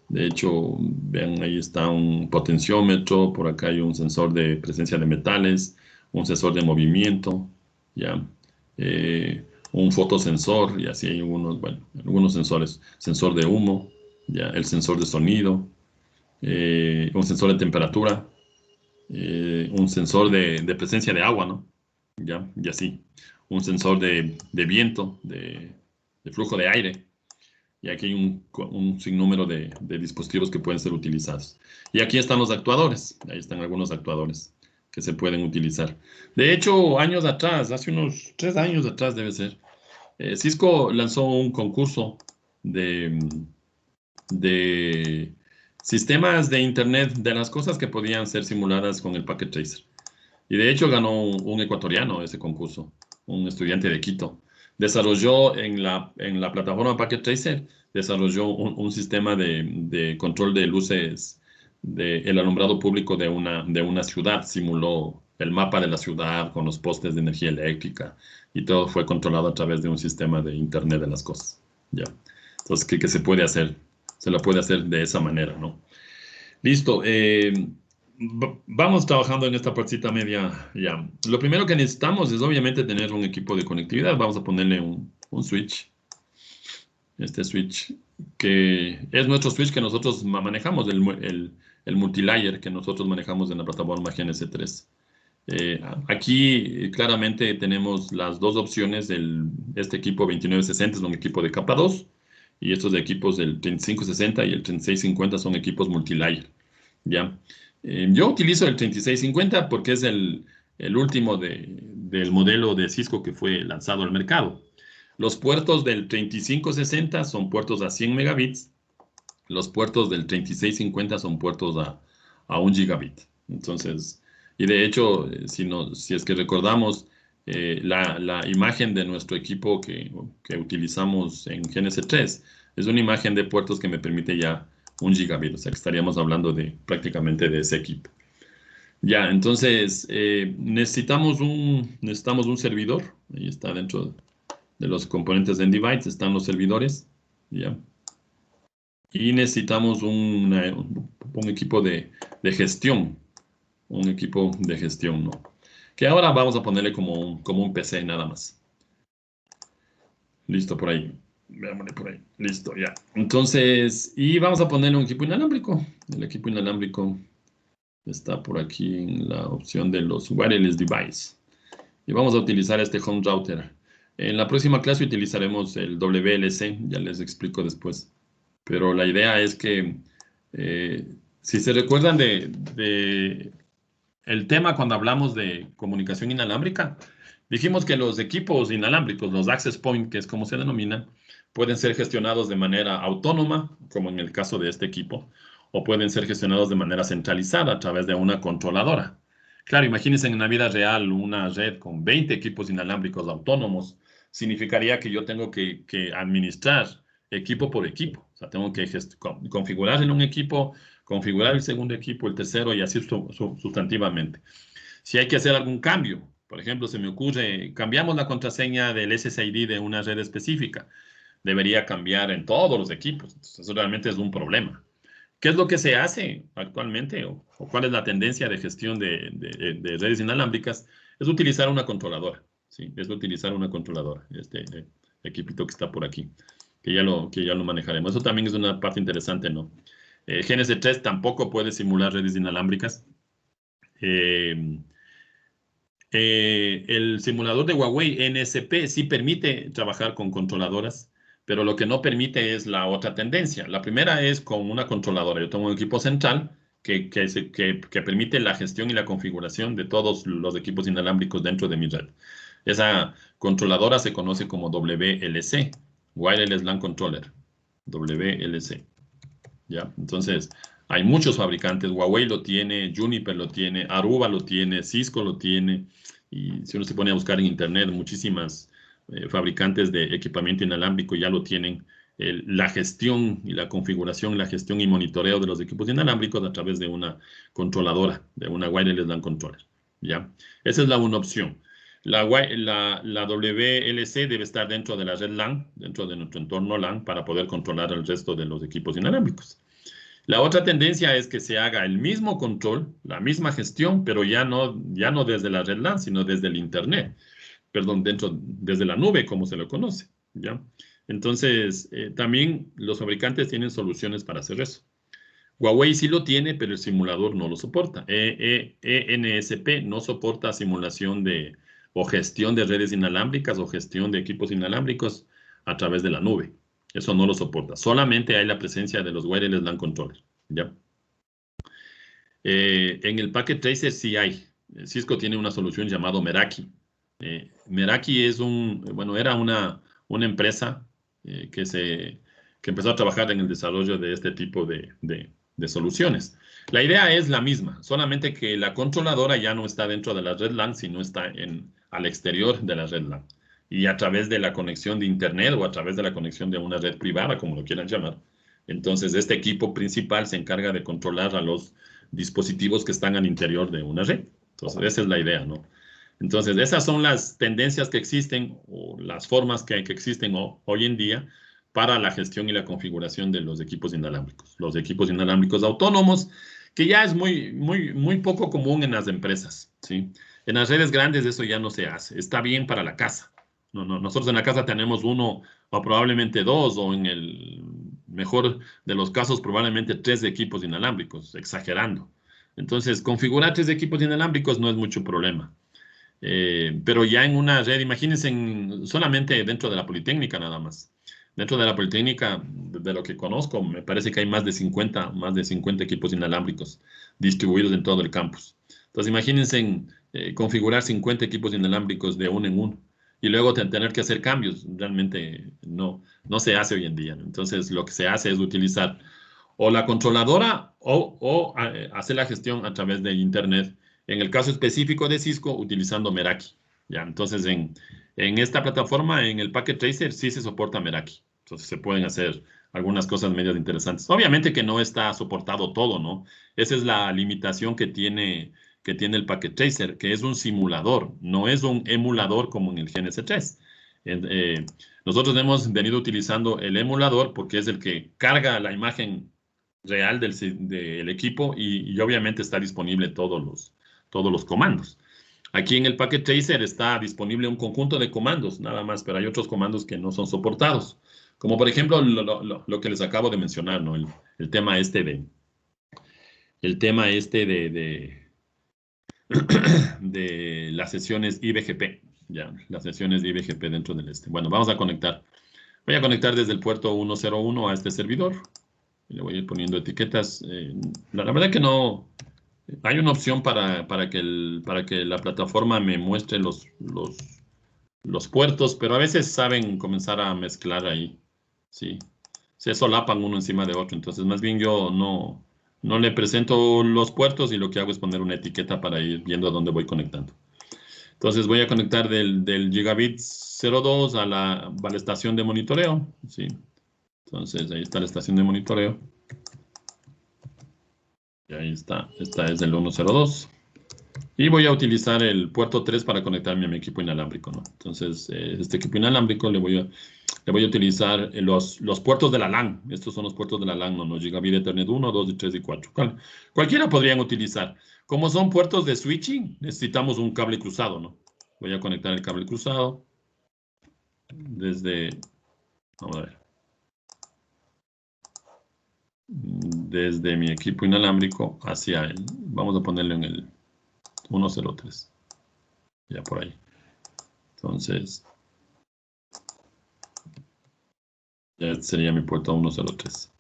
De hecho, vean, ahí está un potenciómetro, por acá hay un sensor de presencia de metales, un sensor de movimiento, ya, un fotosensor, y así hay unos, bueno, algunos sensores, sensor de humo, ya, el sensor de sonido, un sensor de temperatura, un sensor de presencia de agua, ¿no? Ya, y así, un sensor de viento, de flujo de aire. Y aquí hay un sinnúmero de dispositivos que pueden ser utilizados. Y aquí están los actuadores. Ahí están algunos actuadores que se pueden utilizar. De hecho, años atrás, hace unos 3 años atrás debe ser, Cisco lanzó un concurso de, de sistemas de Internet, de las cosas que podían ser simuladas con el Packet Tracer. Y de hecho ganó un ecuatoriano ese concurso, un estudiante de Quito. Desarrolló en la plataforma Packet Tracer, desarrolló un sistema de control de luces del alumbrado público de una ciudad. Simuló el mapa de la ciudad con los postes de energía eléctrica y todo fue controlado a través de un sistema de Internet de las cosas. ¿Ya? Entonces, ¿qué se puede hacer? Se lo puede hacer de esa manera, ¿no? Listo. Vamos trabajando en esta partita media ya. Lo primero que necesitamos es obviamente tener un equipo de conectividad. Vamos a ponerle un switch. Este switch que es nuestro switch que nosotros manejamos, el multilayer que nosotros manejamos en la plataforma GNS3. Aquí claramente tenemos las dos opciones. Este equipo 2960 es un equipo de capa 2 y estos equipos del 3560 y el 3650 son equipos multilayer. ¿Ya? Yo utilizo el 3650 porque es el último del modelo de Cisco que fue lanzado al mercado. Los puertos del 3560 son puertos a 100 megabits. Los puertos del 3650 son puertos a 1 gigabit. Entonces, y de hecho, si es que recordamos, la imagen de nuestro equipo que utilizamos en GNS3 es una imagen de puertos que me permite ya 1 gigabit. O sea, que estaríamos hablando prácticamente de ese equipo. Ya, entonces, necesitamos un servidor. Ahí está dentro de los componentes de NDBytes, están los servidores. Ya. Y necesitamos un equipo de gestión, un equipo de gestión, ¿no? Que ahora vamos a ponerle como un PC nada más. Listo, por ahí. Veámosle por ahí. Listo, ya. Entonces, y vamos a ponerle un equipo inalámbrico. El equipo inalámbrico está por aquí en la opción de los wireless device. Y vamos a utilizar este home router. En la próxima clase utilizaremos el WLC, ya les explico después. Pero la idea es que, si se recuerdan de el tema cuando hablamos de comunicación inalámbrica, dijimos que los equipos inalámbricos, los access point, que es como se denomina, pueden ser gestionados de manera autónoma, como en el caso de este equipo, o pueden ser gestionados de manera centralizada a través de una controladora. Claro, imagínense en la vida real una red con 20 equipos inalámbricos autónomos, significaría que yo tengo que administrar equipo por equipo. O sea, tengo que configurar en un equipo, configurar el segundo equipo, el tercero y así sustantivamente. Si hay que hacer algún cambio, por ejemplo, se me ocurre, cambiamos la contraseña del SSID de una red específica, debería cambiar en todos los equipos. Entonces, eso realmente es un problema. ¿Qué es lo que se hace actualmente o cuál es la tendencia de gestión de redes inalámbricas? Es utilizar una controladora, ¿sí? Es utilizar una controladora, este equipito que está por aquí, que ya lo manejaremos. Eso también es una parte interesante, ¿no? GNS3 tampoco puede simular redes inalámbricas. Eh, el simulador de Huawei NSP sí permite trabajar con controladoras, pero lo que no permite es la otra tendencia. La primera es con una controladora. Yo tengo un equipo central que permite la gestión y la configuración de todos los equipos inalámbricos dentro de mi red. Esa controladora se conoce como WLC, Wireless LAN Controller, WLC. ¿Ya? Entonces, hay muchos fabricantes. Huawei lo tiene, Juniper lo tiene, Aruba lo tiene, Cisco lo tiene. Y si uno se pone a buscar en internet, muchísimas fabricantes de equipamiento inalámbrico ya lo tienen. La gestión y la configuración, la gestión y monitoreo de los equipos inalámbricos a través de una controladora, de una Wireless LAN Controller. ¿Ya? Esa es una opción. La WLC debe estar dentro de la red LAN, dentro de nuestro entorno LAN, para poder controlar el resto de los equipos inalámbricos. La otra tendencia es que se haga el mismo control, la misma gestión, pero ya no desde la red LAN, sino desde el Internet. Perdón, desde la nube, como se lo conoce. ¿Ya? Entonces, también los fabricantes tienen soluciones para hacer eso. Huawei sí lo tiene, pero el simulador no lo soporta. ENSP no soporta simulación o gestión de redes inalámbricas o gestión de equipos inalámbricos a través de la nube. Eso no lo soporta. Solamente hay la presencia de los wireless LAN controllers. ¿Ya? En el Packet Tracer sí hay. Cisco tiene una solución llamada Meraki. Meraki era una empresa que empezó a trabajar en el desarrollo de este tipo de soluciones. La idea es la misma, solamente que la controladora ya no está dentro de la red LAN, sino está al exterior de la red LAN. Y a través de la conexión de Internet o a través de la conexión de una red privada, como lo quieran llamar. Entonces, este equipo principal se encarga de controlar a los dispositivos que están al interior de una red. Entonces, esa es la idea, ¿no? Entonces, esas son las tendencias que existen o las formas que existen hoy en día para la gestión y la configuración de los equipos inalámbricos. Los equipos inalámbricos autónomos, que ya es muy, muy, muy poco común en las empresas, ¿sí? En las redes grandes eso ya no se hace. Está bien para la casa. Nosotros en la casa tenemos uno o probablemente dos, o en el mejor de los casos probablemente 3 equipos inalámbricos, exagerando. Entonces, configurar 3 equipos inalámbricos no es mucho problema. Pero ya en una red, imagínense solamente dentro de la Politécnica nada más. Dentro de la Politécnica, de lo que conozco, me parece que hay más de 50 equipos inalámbricos distribuidos en todo el campus. Entonces, imagínense configurar 50 equipos inalámbricos de uno en uno y luego tener que hacer cambios. Realmente no se hace hoy en día, ¿no? Entonces, lo que se hace es utilizar o la controladora o hacer la gestión a través de Internet. En el caso específico de Cisco, utilizando Meraki. ¿Ya? Entonces, en esta plataforma, en el Packet Tracer, sí se soporta Meraki. Entonces, se pueden hacer algunas cosas medias interesantes. Obviamente que no está soportado todo, ¿no? Esa es la limitación que tiene el Packet Tracer, que es un simulador, no es un emulador como en el GNS3. Nosotros hemos venido utilizando el emulador porque es el que carga la imagen real del equipo y obviamente está disponible todos los comandos. Aquí en el Packet Tracer está disponible un conjunto de comandos, nada más, pero hay otros comandos que no son soportados. Como por ejemplo lo que les acabo de mencionar, ¿no? El tema este de las sesiones IBGP, ya, las sesiones de IBGP dentro del este. Bueno, vamos a conectar. Voy a conectar desde el puerto 101 a este servidor. Le voy a ir poniendo etiquetas. La verdad que no. Hay una opción para que la plataforma me muestre los puertos, pero a veces saben comenzar a mezclar ahí. Sí. Se solapan uno encima de otro. Entonces, más bien yo no le presento los puertos y lo que hago es poner una etiqueta para ir viendo a dónde voy conectando. Entonces voy a conectar del Gigabit 02 a la estación de monitoreo. Sí. Entonces ahí está la estación de monitoreo. Y ahí está. Esta es del 102. Y voy a utilizar el puerto 3 para conectarme a mi equipo inalámbrico, ¿no? Entonces, este equipo inalámbrico le voy a utilizar los puertos de la LAN. Estos son los puertos de la LAN, ¿no? Gigabit Ethernet 1, 2, 3 y 4. Cualquiera podrían utilizar. Como son puertos de switching, necesitamos un cable cruzado, ¿no? Voy a conectar el cable cruzado vamos a ver, desde mi equipo inalámbrico hacia vamos a ponerlo 103. Ya por ahí. Entonces, ya este sería mi puerto 103.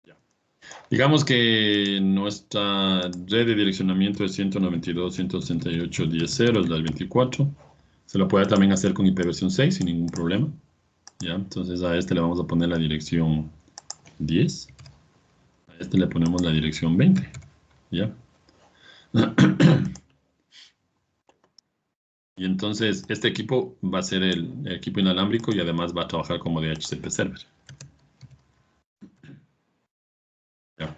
Ya. Digamos que nuestra red de direccionamiento es 192.168.10.0, es la del 24. Se lo puede también hacer con IPv6 sin ningún problema. ¿Ya? Entonces a este le vamos a poner la dirección 10. A este le ponemos la dirección 20. ¿Ya? Y entonces este equipo va a ser el equipo inalámbrico y además va a trabajar como DHCP server. ¿Ya?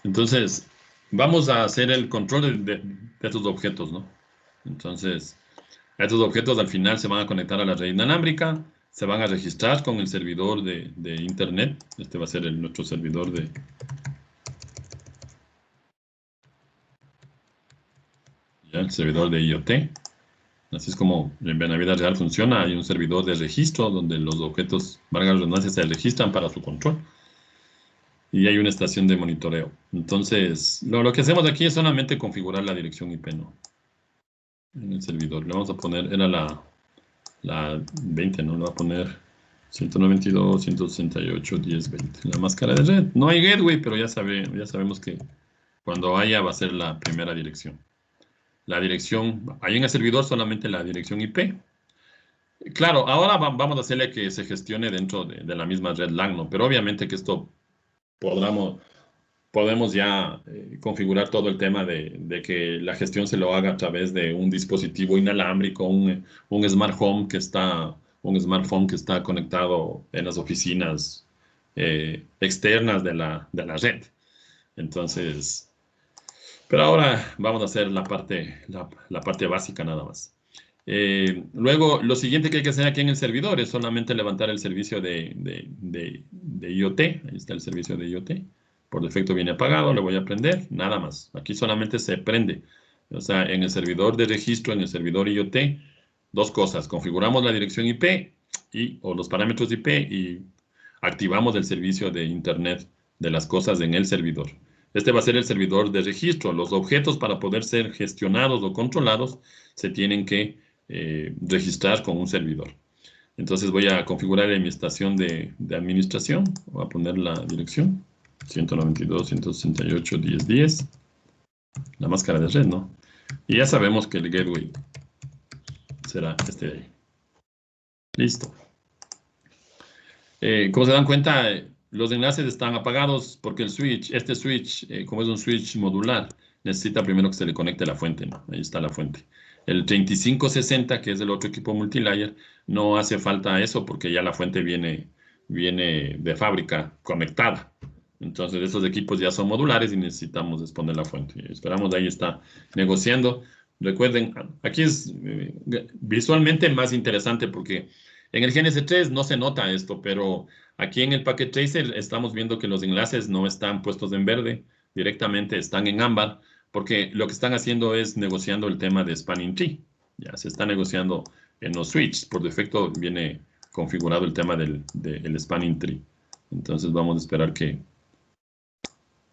Entonces, vamos a hacer el control de estos objetos, ¿no? Entonces, estos objetos al final se van a conectar a la red inalámbrica, se van a registrar con el servidor de Internet. Este va a ser nuestro servidor ya, el servidor de IoT. Así es como en la vida real funciona. Hay un servidor de registro donde los objetos, valga la redundancia, se registran para su control. Y hay una estación de monitoreo. Entonces, lo que hacemos aquí es solamente configurar la dirección IP, ¿no? En el servidor. Le vamos a poner, era la 20, ¿no? Le voy a poner 192.168.10.20. La máscara de red. No hay gateway, pero ya sabemos que cuando haya va a ser la primera dirección. La dirección, ahí en el servidor solamente la dirección IP. Claro, ahora vamos a hacerle que se gestione dentro de la misma red LAN, ¿no? Pero obviamente que esto podemos ya configurar todo el tema de que la gestión se lo haga a través de un dispositivo inalámbrico, un un smartphone que está conectado en las oficinas externas de la red. Entonces, pero ahora vamos a hacer la parte básica nada más. Luego, lo siguiente que hay que hacer aquí en el servidor es solamente levantar el servicio de IoT. Ahí está el servicio de IoT. Por defecto viene apagado, le voy a prender, nada más. Aquí solamente se prende. O sea, en el servidor de registro, en el servidor IoT, dos cosas. Configuramos la dirección IP o los parámetros IP y activamos el servicio de Internet de las cosas en el servidor. Este va a ser el servidor de registro. Los objetos para poder ser gestionados o controlados se tienen que registrar con un servidor. Entonces voy a configurar en mi estación de administración. Voy a poner la dirección 192.168.10.10. La máscara de red, ¿no? Y ya sabemos que el gateway será este de ahí. Listo. Como se dan cuenta, los enlaces están apagados porque este switch, como es un switch modular, necesita primero que se le conecte la fuente, ¿no? Ahí está la fuente. El 3560, que es el otro equipo multilayer, no hace falta eso porque ya la fuente viene de fábrica conectada. Entonces, esos equipos ya son modulares y necesitamos exponer la fuente. Esperamos, ahí está negociando. Recuerden, aquí es visualmente más interesante porque en el GNS3 no se nota esto, pero aquí en el Packet Tracer estamos viendo que los enlaces no están puestos en verde, directamente están en ámbar, porque lo que están haciendo es negociando el tema de Spanning Tree. Ya se está negociando en los switches. Por defecto viene configurado el tema del Spanning Tree. Entonces vamos a esperar que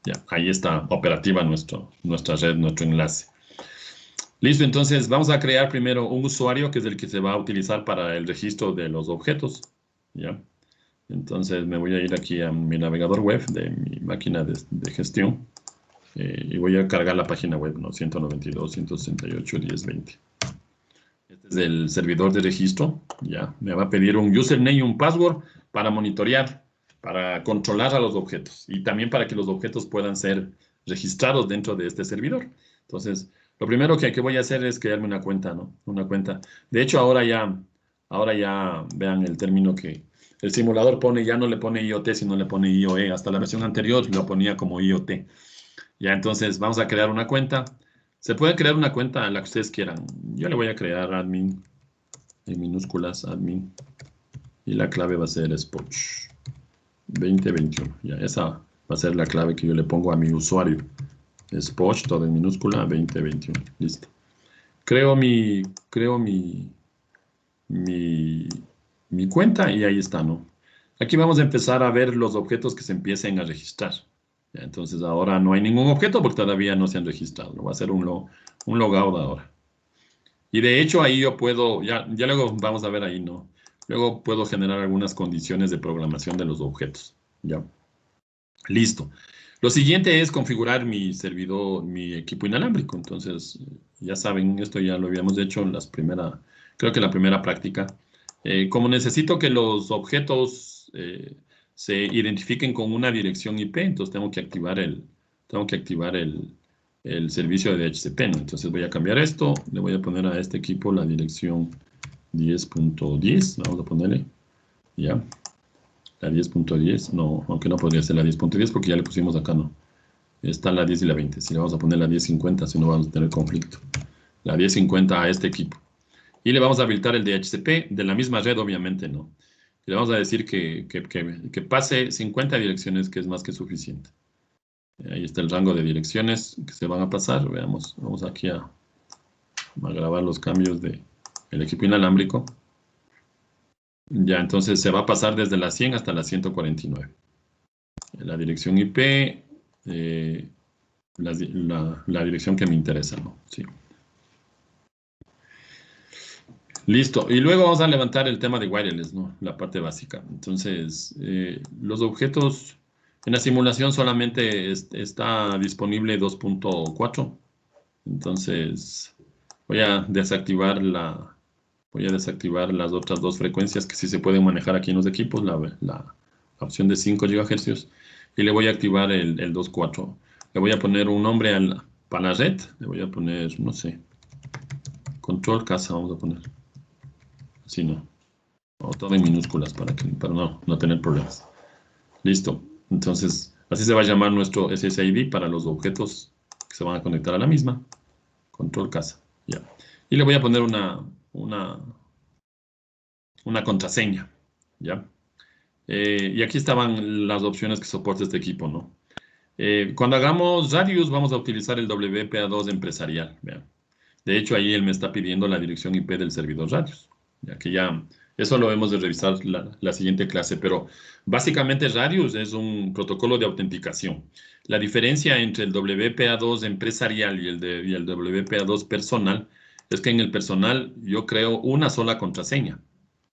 ya ahí está operativa nuestra red, nuestro enlace. Listo, entonces vamos a crear primero un usuario que es el que se va a utilizar para el registro de los objetos. ¿Ya? Entonces me voy a ir aquí a mi navegador web de mi máquina de gestión y voy a cargar la página web, ¿no? 192.168.10.20. Este es el servidor de registro. Ya, me va a pedir un username y un password para monitorear, para controlar a los objetos y también para que los objetos puedan ser registrados dentro de este servidor. Entonces, lo primero que voy a hacer es crearme una cuenta, ¿no? Una cuenta. De hecho, ahora ya vean el término que el simulador pone, ya no le pone IoT, sino le pone IoE. Hasta la versión anterior lo ponía como IoT. Ya, entonces vamos a crear una cuenta. Se puede crear una cuenta a la que ustedes quieran. Yo le voy a crear admin, en minúsculas, admin. Y la clave va a ser Spoch 2021. Ya, esa va a ser la clave que yo le pongo a mi usuario. Spoch, todo en minúscula, 2021. Listo. Creo mi cuenta y ahí está, ¿no? Aquí vamos a empezar a ver los objetos que se empiecen a registrar. Ya, entonces ahora no hay ningún objeto porque todavía no se han registrado. Lo voy a hacer un logout ahora. Y de hecho ahí yo puedo, ya luego vamos a ver ahí, ¿no? Luego puedo generar algunas condiciones de programación de los objetos. Ya. Listo. Lo siguiente es configurar mi servidor, mi equipo inalámbrico. Entonces, ya saben, esto ya lo habíamos hecho en creo que la primera práctica. Como necesito que los objetos se identifiquen con una dirección IP, entonces tengo que activar el servicio de DHCP, ¿no? Entonces voy a cambiar esto, le voy a poner a este equipo la dirección 10.10, vamos a ponerle, ya. La 10.10, no, aunque no podría ser la 10.10 porque ya le pusimos acá, ¿no? Está la 10 y la 20. Si le vamos a poner la 10.50, si no vamos a tener conflicto. La 10.50 a este equipo. Y le vamos a habilitar el DHCP de la misma red, obviamente, ¿no? Y le vamos a decir que pase 50 direcciones, que es más que suficiente. Ahí está el rango de direcciones que se van a pasar. Veamos, vamos aquí a grabar los cambios del equipo inalámbrico. Ya, entonces se va a pasar desde la 100 hasta la 149. La dirección IP, la dirección que me interesa, ¿no? Sí. Listo. Y luego vamos a levantar el tema de wireless, ¿no? La parte básica. Entonces, los objetos en la simulación solamente está disponible 2.4. Entonces, voy a desactivar las otras dos frecuencias que sí se pueden manejar aquí en los equipos, la opción de 5 GHz, y le voy a activar el 2.4. Le voy a poner un nombre para la red, le voy a poner, no sé, control casa, vamos a poner. Así no. O todo en minúsculas para no tener problemas. Listo. Entonces, así se va a llamar nuestro SSID para los objetos que se van a conectar a la misma. Control casa. Ya. Y le voy a poner una contraseña. ¿Ya? Y aquí estaban las opciones que soporta este equipo, ¿no? Cuando hagamos radius, vamos a utilizar el WPA2 empresarial. Vean. De hecho, ahí él me está pidiendo la dirección IP del servidor radius. Ya que eso lo hemos de revisar la siguiente clase, pero básicamente radius es un protocolo de autenticación. La diferencia entre el WPA2 empresarial y el WPA2 personal es que en el personal yo creo una sola contraseña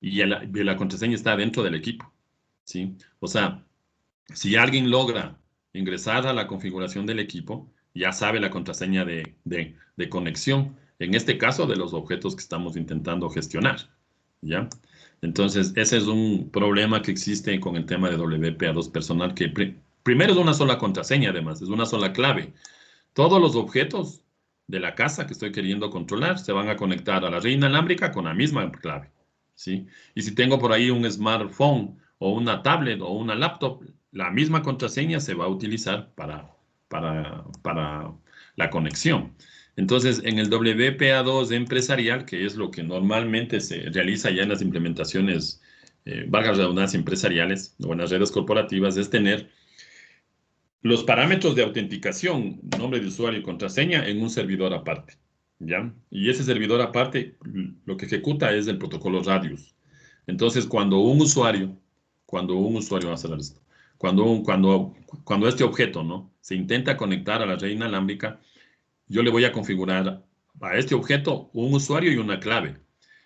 y la contraseña está dentro del equipo, ¿sí? O sea, si alguien logra ingresar a la configuración del equipo, ya sabe la contraseña de conexión, en este caso de los objetos que estamos intentando gestionar, ¿ya? Entonces, ese es un problema que existe con el tema de WPA2 personal, que primero es una sola contraseña, además, es una sola clave. Todos los objetos de la casa que estoy queriendo controlar se van a conectar a la red inalámbrica con la misma clave, ¿sí? Y si tengo por ahí un smartphone o una tablet o una laptop, la misma contraseña se va a utilizar para la conexión. Entonces, en el WPA2 empresarial, que es lo que normalmente se realiza ya en las implementaciones, valga la redundancia, empresariales o en las redes corporativas, es tener los parámetros de autenticación, nombre de usuario y contraseña en un servidor aparte, ¿ya? Y ese servidor aparte lo que ejecuta es el protocolo Radius. Entonces, va a hacer esto, cuando este objeto, ¿no? Se intenta conectar a la red inalámbrica, yo le voy a configurar a este objeto un usuario y una clave,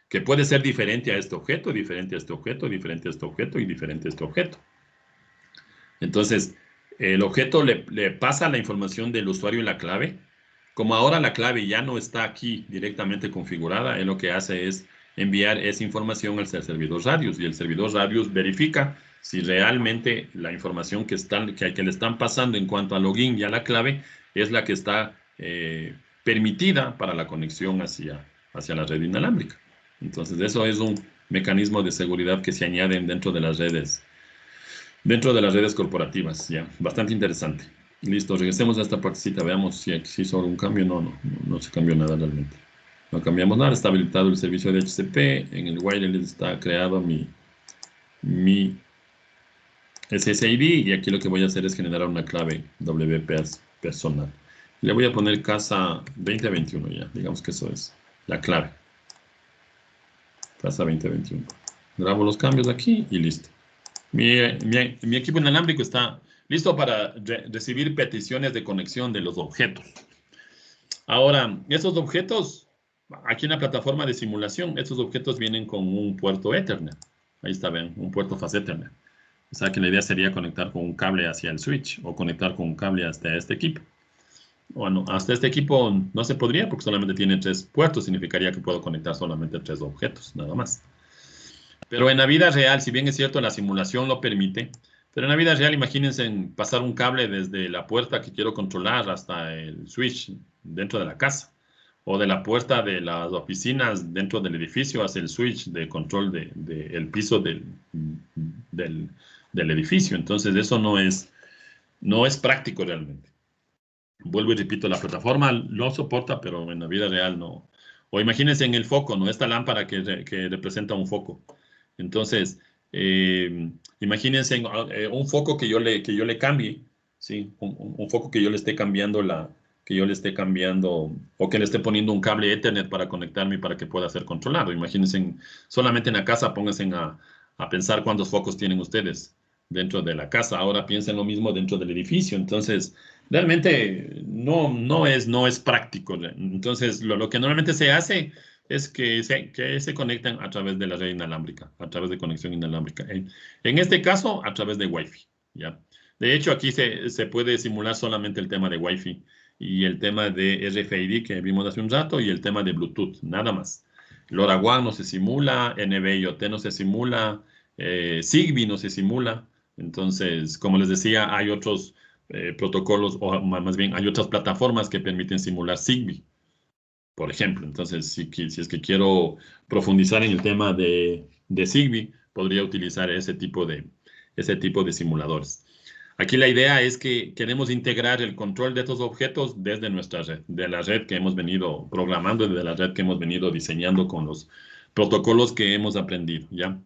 que puede ser diferente a este objeto, diferente a este objeto, diferente a este objeto y diferente a este objeto. Entonces, el objeto le pasa la información del usuario y la clave. Como ahora la clave ya no está aquí directamente configurada, él lo que hace es enviar esa información al servidor Radius y el servidor Radius verifica si realmente la información que le están pasando en cuanto a login y a la clave es la que está permitida para la conexión hacia la red inalámbrica. Entonces, eso es un mecanismo de seguridad que se añaden dentro de las redes corporativas, ya, bastante interesante. Listo, regresemos a esta partecita, veamos si hizo algún cambio. No se cambió nada realmente. No cambiamos nada, está habilitado el servicio de DHCP, en el wireless está creado mi SSID y aquí lo que voy a hacer es generar una clave WPA personal. Le voy a poner casa 2021 ya, digamos que eso es la clave. Casa 2021. Grabo los cambios aquí y listo. Mi equipo inalámbrico está listo para recibir peticiones de conexión de los objetos. Ahora, estos objetos, aquí en la plataforma de simulación, estos objetos vienen con un puerto Ethernet. Ahí está, ven, un puerto Fast Ethernet. O sea que la idea sería conectar con un cable hacia el switch o conectar con un cable hasta este equipo. Bueno, hasta este equipo no se podría porque solamente tiene 3 puertos. Significaría que puedo conectar solamente 3 objetos, nada más. Pero en la vida real, si bien es cierto, la simulación lo permite, pero en la vida real, imagínense pasar un cable desde la puerta que quiero controlar hasta el switch dentro de la casa, o de la puerta de las oficinas dentro del edificio hacia el switch de control del piso del edificio. Entonces, eso no es práctico realmente. Vuelvo y repito, la plataforma lo soporta, pero en la vida real no. O imagínense en el foco, ¿no? Esta lámpara que representa un foco. Entonces, imagínense un foco que yo le cambie, ¿sí? Un foco que yo le esté cambiando o que le esté poniendo un cable Ethernet para conectarme y para que pueda ser controlado. Imagínense, solamente en la casa, pónganse a pensar cuántos focos tienen ustedes dentro de la casa. Ahora piensen lo mismo dentro del edificio. Entonces, realmente no es práctico. Entonces, lo que normalmente se hace es que se conectan a través de la red inalámbrica, a través de conexión inalámbrica. En este caso, a través de Wi-Fi, ¿ya? De hecho, aquí se puede simular solamente el tema de Wi-Fi y el tema de RFID que vimos hace un rato y el tema de Bluetooth, nada más. LoRaWAN no se simula, NB-IoT no se simula, Zigbee no se simula. Entonces, como les decía, hay otros protocolos, o más bien hay otras plataformas que permiten simular Zigbee, por ejemplo. Entonces, si es que quiero profundizar en el tema de Zigbee, podría utilizar ese tipo de simuladores. Aquí la idea es que queremos integrar el control de estos objetos desde nuestra red, de la red que hemos venido programando, de la red que hemos venido diseñando con los protocolos que hemos aprendido, ¿ya?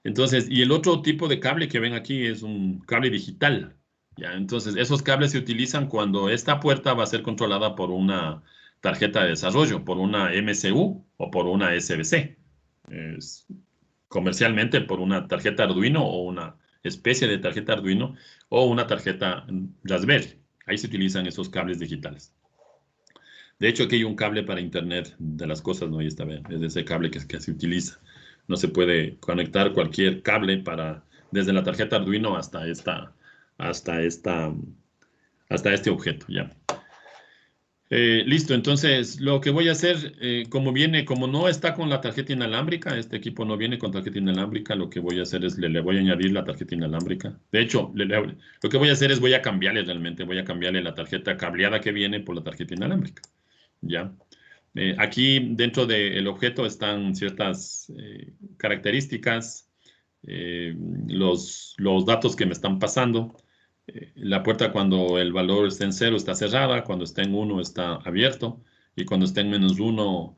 Entonces, y el otro tipo de cable que ven aquí es un cable digital, ¿ya? Entonces, esos cables se utilizan cuando esta puerta va a ser controlada por una tarjeta de desarrollo, por una MCU o por una SBC. Es, comercialmente por una tarjeta Arduino o una especie de tarjeta Arduino o una tarjeta Raspberry. Ahí se utilizan esos cables digitales. De hecho, aquí hay un cable para Internet de las cosas, ¿no? Ahí está, ¿ven? Es ese cable que se utiliza. No se puede conectar cualquier cable desde la tarjeta Arduino hasta este objeto, ¿ya? Listo, entonces lo que voy a hacer, como no está con la tarjeta inalámbrica, este equipo no viene con tarjeta inalámbrica, lo que voy a hacer es le voy a añadir la tarjeta inalámbrica. De hecho, lo que voy a hacer es voy a cambiarle la tarjeta cableada que viene por la tarjeta inalámbrica, ¿ya? Aquí dentro del objeto están ciertas características, los datos que me están pasando. La puerta cuando el valor está en 0 está cerrada, cuando está en 1 está abierto y cuando está en -1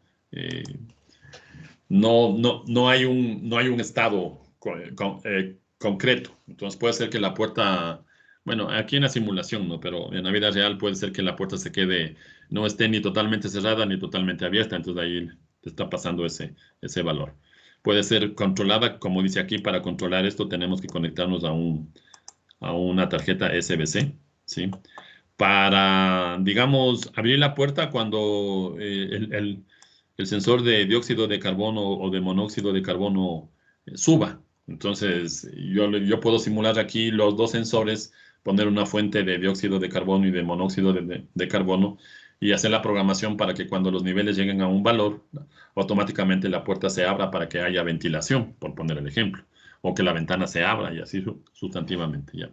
no hay un estado concreto. Entonces puede ser que la puerta, bueno, aquí en la simulación, ¿no? Pero en la vida real puede ser que la puerta no esté ni totalmente cerrada ni totalmente abierta, entonces ahí te está pasando ese valor. Puede ser controlada, como dice aquí, para controlar esto tenemos que conectarnos a una tarjeta SBC, ¿sí? Para, digamos, abrir la puerta cuando el sensor de dióxido de carbono o de monóxido de carbono suba. Entonces, yo puedo simular aquí los dos sensores, poner una fuente de dióxido de carbono y de monóxido de carbono y hacer la programación para que cuando los niveles lleguen a un valor, automáticamente la puerta se abra para que haya ventilación, por poner el ejemplo, o que la ventana se abra y así sustantivamente, ¿ya?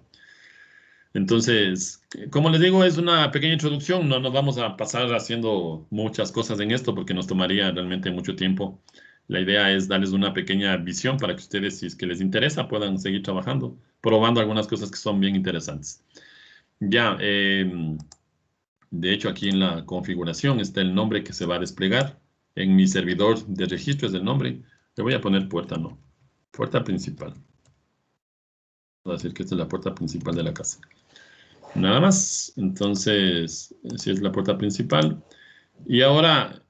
Entonces, como les digo, es una pequeña introducción. No nos vamos a pasar haciendo muchas cosas en esto porque nos tomaría realmente mucho tiempo. La idea es darles una pequeña visión para que ustedes, si es que les interesa, puedan seguir trabajando, probando algunas cosas que son bien interesantes. Ya, de hecho, aquí en la configuración está el nombre que se va a desplegar. En mi servidor de registro es el nombre. Le voy a poner puerta, no. Puerta principal. Voy a decir que esta es la puerta principal de la casa. Nada más. Entonces, si es la puerta principal. Y ahora,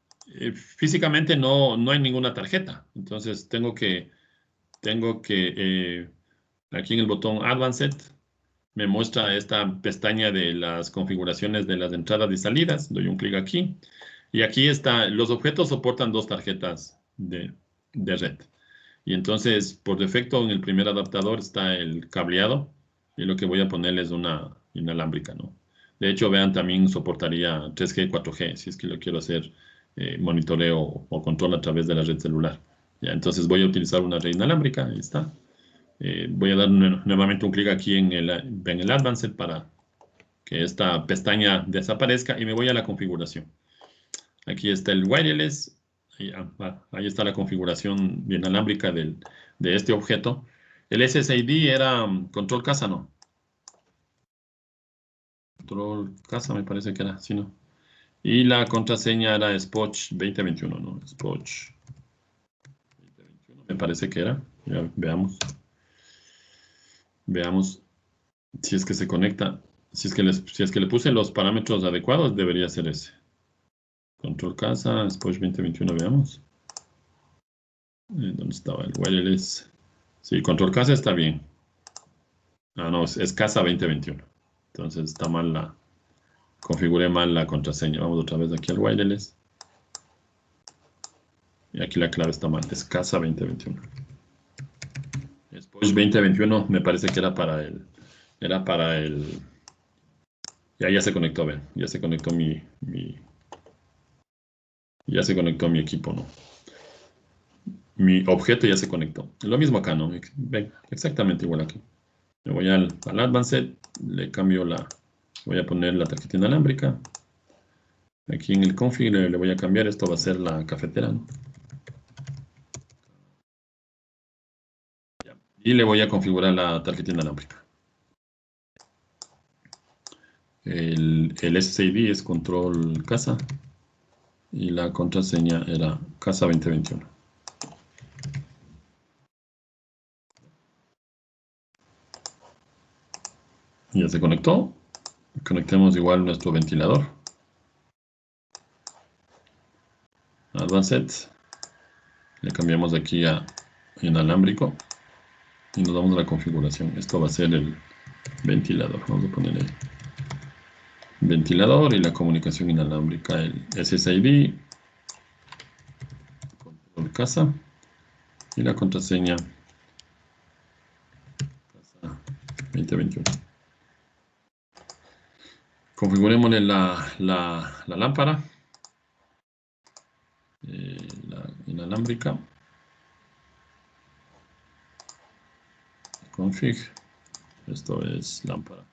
físicamente no hay ninguna tarjeta. Entonces, tengo que aquí en el botón Advanced, me muestra esta pestaña de las configuraciones de las entradas y salidas. Doy un clic aquí. Y aquí está, los objetos soportan 2 tarjetas de red. Y entonces, por defecto, en el primer adaptador está el cableado. Y lo que voy a ponerle es una inalámbrica, ¿no? De hecho, vean, también soportaría 3G, 4G, si es que lo quiero hacer monitoreo o control a través de la red celular. Ya, entonces voy a utilizar una red inalámbrica, ahí está. Voy a dar nuevamente un clic aquí en el Advanced para que esta pestaña desaparezca y me voy a la configuración. Aquí está el wireless, ahí está la configuración inalámbrica de este objeto. El SSID era control casa, ¿no? Control casa me parece que era, sí, ¿no? Y la contraseña era Spoch 2021, ¿no? Spoch 2021 me parece que era. Ya, veamos. Veamos si es que se conecta. Si es que le puse los parámetros adecuados, debería ser ese. Control casa, Spoch 2021, veamos. ¿Dónde estaba el wireless? Sí, control casa está bien. Ah, no, es casa 2021. Entonces está mal configuré mal la contraseña. Vamos otra vez aquí al wireless. Y aquí la clave está mal. Es casa 2021. Spoch 2021 me parece que era para el. Ya se conectó, ven. Ya se conectó ya se conectó mi equipo, ¿no? Mi objeto ya se conectó. Lo mismo acá, ¿no? Ven, exactamente igual aquí. Me voy al Advanced, le cambio voy a poner la tarjeta inalámbrica. Aquí en el config le voy a cambiar, esto va a ser la cafetera, ¿no? Y le voy a configurar la tarjeta inalámbrica. El SSID es control casa y la contraseña era casa 2021. Ya se conectó. Conectemos igual nuestro ventilador. Advanced. Le cambiamos aquí a inalámbrico y nos vamos a la configuración. Esto va a ser el ventilador. Vamos a poner el ventilador y la comunicación inalámbrica, el SSID, control casa y la contraseña casa 2021. Configurémosle la lámpara, la inalámbrica, config, esto es lámpara.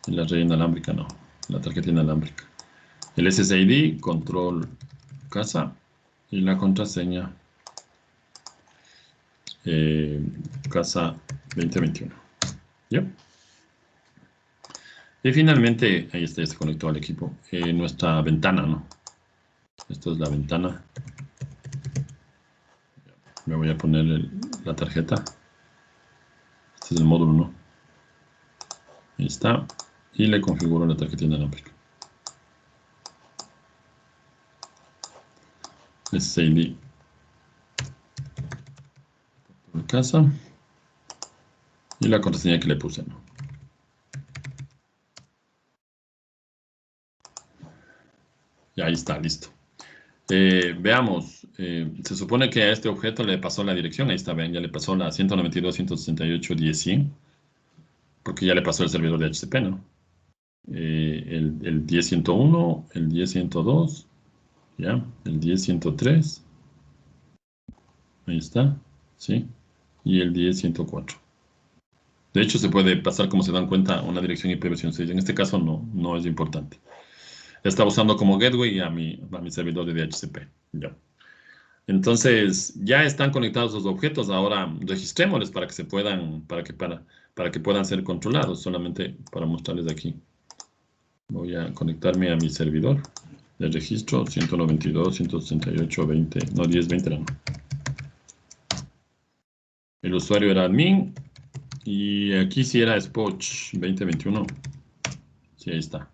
Y la red inalámbrica no, la tarjeta inalámbrica. El SSID, control casa y la contraseña casa 2021. ¿Ya? Y finalmente, ahí está, ya se conectó al equipo, nuestra ventana, ¿no? Esta es la ventana. Me voy a poner la tarjeta. Este es el módulo, ¿no? Ahí está. Y le configuro la tarjeta inalámbrica. SSID. Por casa. Y la contraseña que le puse, ¿no? Y ahí está, listo. Veamos, se supone que a este objeto le pasó la dirección, ahí está, ven, ya le pasó la 192.168.10.100, porque ya le pasó el servidor de HCP, ¿no? El 10.101, el 10.102, ya, el 10.103, ahí está, ¿sí? Y el 10.104. De hecho, se puede pasar, como se dan cuenta, una dirección IPv6. En este caso no es importante. Está usando como gateway a mi servidor de DHCP. Ya. Entonces, ya están conectados los objetos. Ahora registrémosles para que se puedan, para que puedan ser controlados. Solamente para mostrarles aquí. Voy a conectarme a mi servidor de registro 192.168.20, no 10.20 era, no. El usuario era admin y aquí sí era Spoch 2021. Sí, ahí está.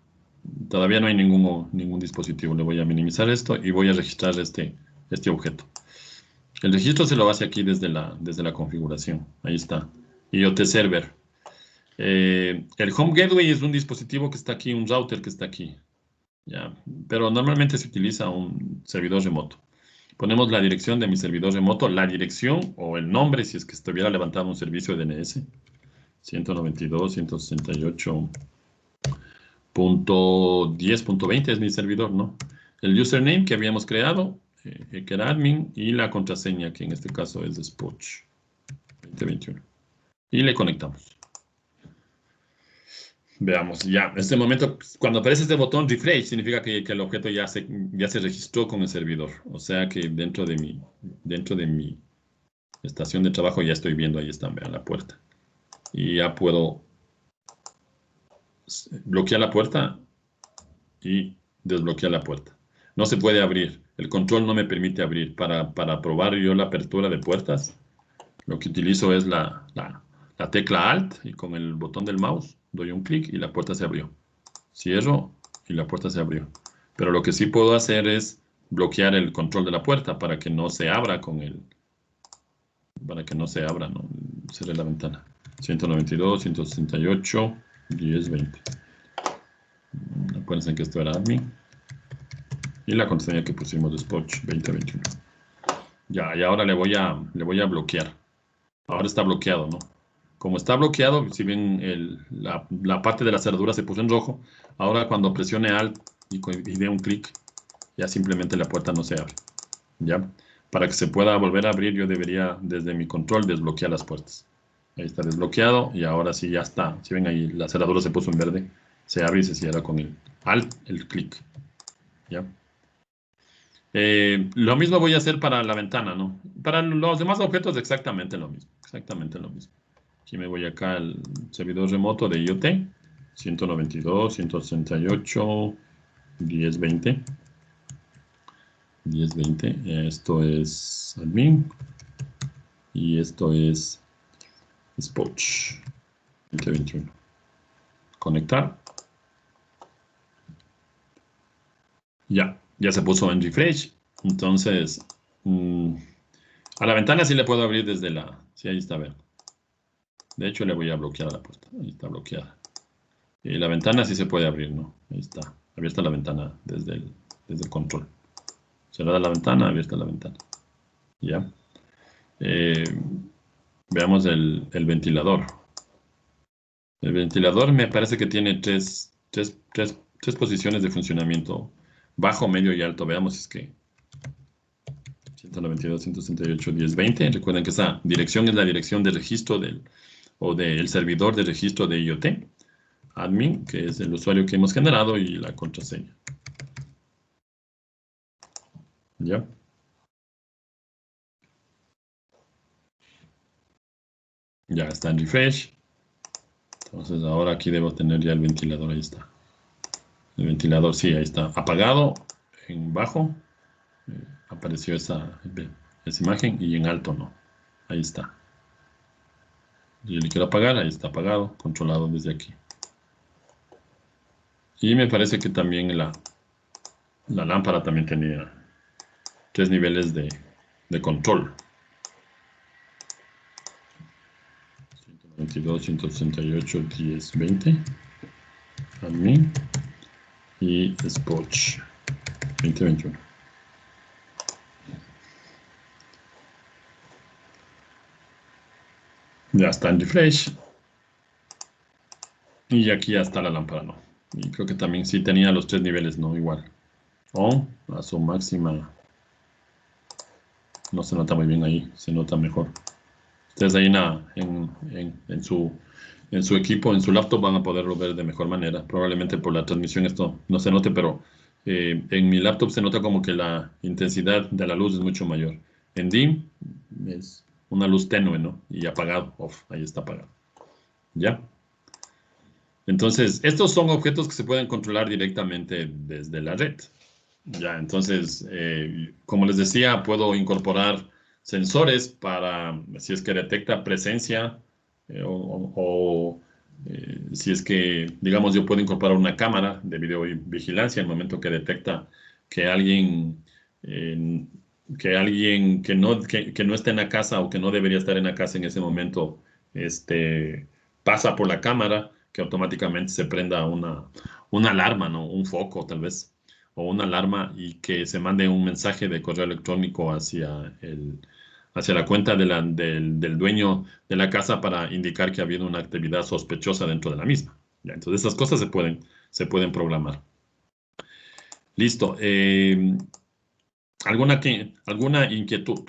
Todavía no hay ningún dispositivo. Le voy a minimizar esto y voy a registrar este objeto. El registro se lo hace aquí desde la configuración. Ahí está. IoT Server. El Home Gateway es un dispositivo que está aquí, un router que está aquí. ¿Ya? Pero normalmente se utiliza un servidor remoto. Ponemos la dirección de mi servidor remoto, la dirección o el nombre si es que estuviera levantando un servicio de DNS. 192.168.10.20 es mi servidor, ¿no? El username que habíamos creado, que era admin, y la contraseña, que en este caso es de Spoch 2021. Y le conectamos. Veamos, ya, en este momento, cuando aparece este botón refresh, significa que el objeto ya se registró con el servidor. O sea que dentro de mi estación de trabajo ya estoy viendo, ahí están, vean la puerta. Y ya puedo bloquear la puerta y desbloquear la puerta. No se puede abrir. El control no me permite abrir. Para probar yo la apertura de puertas, lo que utilizo es la tecla Alt y con el botón del mouse doy un clic y la puerta se abrió. Cierro y la puerta se abrió. Pero lo que sí puedo hacer es bloquear el control de la puerta para que no se abra para que no se abra, ¿no? Cerré la ventana. 192.168.10.20. Acuérdense que esto era admin. Y la contraseña que pusimos de Spoch 2021. Ya, y ahora le voy a bloquear. Ahora está bloqueado, ¿no? Como está bloqueado, si ven la parte de la cerradura se puso en rojo, ahora cuando presione Alt y dé un clic, ya simplemente la puerta no se abre. ¿Ya? Para que se pueda volver a abrir, yo debería desde mi control desbloquear las puertas. Ahí está desbloqueado y ahora sí ya está. Si ven ahí, la cerradura se puso en verde, se abre y se cierra con el Alt, el clic. ¿Ya? Lo mismo voy a hacer para la ventana, ¿no? Para los demás objetos exactamente lo mismo. Exactamente lo mismo. Aquí me voy acá al servidor remoto de IoT. 192.168.10.20. 10.20. Esto es admin. Y esto es Spoch 2021. Conectar. Ya se puso en refresh. Entonces, a la ventana sí le puedo abrir desde sí, ahí está, vean. De hecho, le voy a bloquear la puerta. Ahí está bloqueada. Y la ventana sí se puede abrir, ¿no? Ahí está. Abierta la ventana desde el control. Cerrada la ventana, abierta la ventana. ¿Ya? Veamos el ventilador. El ventilador me parece que tiene tres posiciones de funcionamiento. Bajo, medio y alto. Veamos si es que 192.168.10.20. Recuerden que esa dirección es la dirección de registro del servidor de registro de IoT. Admin, que es el usuario que hemos generado, y la contraseña. ¿Ya? Ya está en refresh. Entonces ahora aquí debo tener ya el ventilador, ahí está. El ventilador, sí, ahí está. Apagado, en bajo, apareció esa imagen, y en alto no. Ahí está. Yo le quiero apagar, ahí está apagado, controlado desde aquí. Y me parece que también la lámpara también tenía 3 niveles de control. 192, 168, 10, 20. Admin. Y Spoch 2021. Ya está en refresh. Y aquí ya está la lámpara, ¿no? Y creo que también sí tenía los 3 niveles, ¿no? Igual. On, a su máxima. No se nota muy bien ahí, se nota mejor. Ustedes ahí en su equipo, en su laptop, van a poderlo ver de mejor manera. Probablemente por la transmisión esto no se note, pero en mi laptop se nota como que la intensidad de la luz es mucho mayor. En DIM es una luz tenue, ¿no? Y apagado, off, ahí está apagado. ¿Ya? Entonces, estos son objetos que se pueden controlar directamente desde la red. Ya, entonces, como les decía, puedo incorporar sensores para, si es que detecta presencia, si es que, digamos, yo puedo incorporar una cámara de videovigilancia en el momento que detecta que alguien que alguien que no esté en la casa o que no debería estar en la casa en ese momento, pasa por la cámara, que automáticamente se prenda una alarma, ¿no? Un foco tal vez, o una alarma y que se mande un mensaje de correo electrónico hacia la cuenta del dueño de la casa para indicar que ha habido una actividad sospechosa dentro de la misma. Ya, entonces esas cosas se pueden programar. Listo. ¿Alguna inquietud?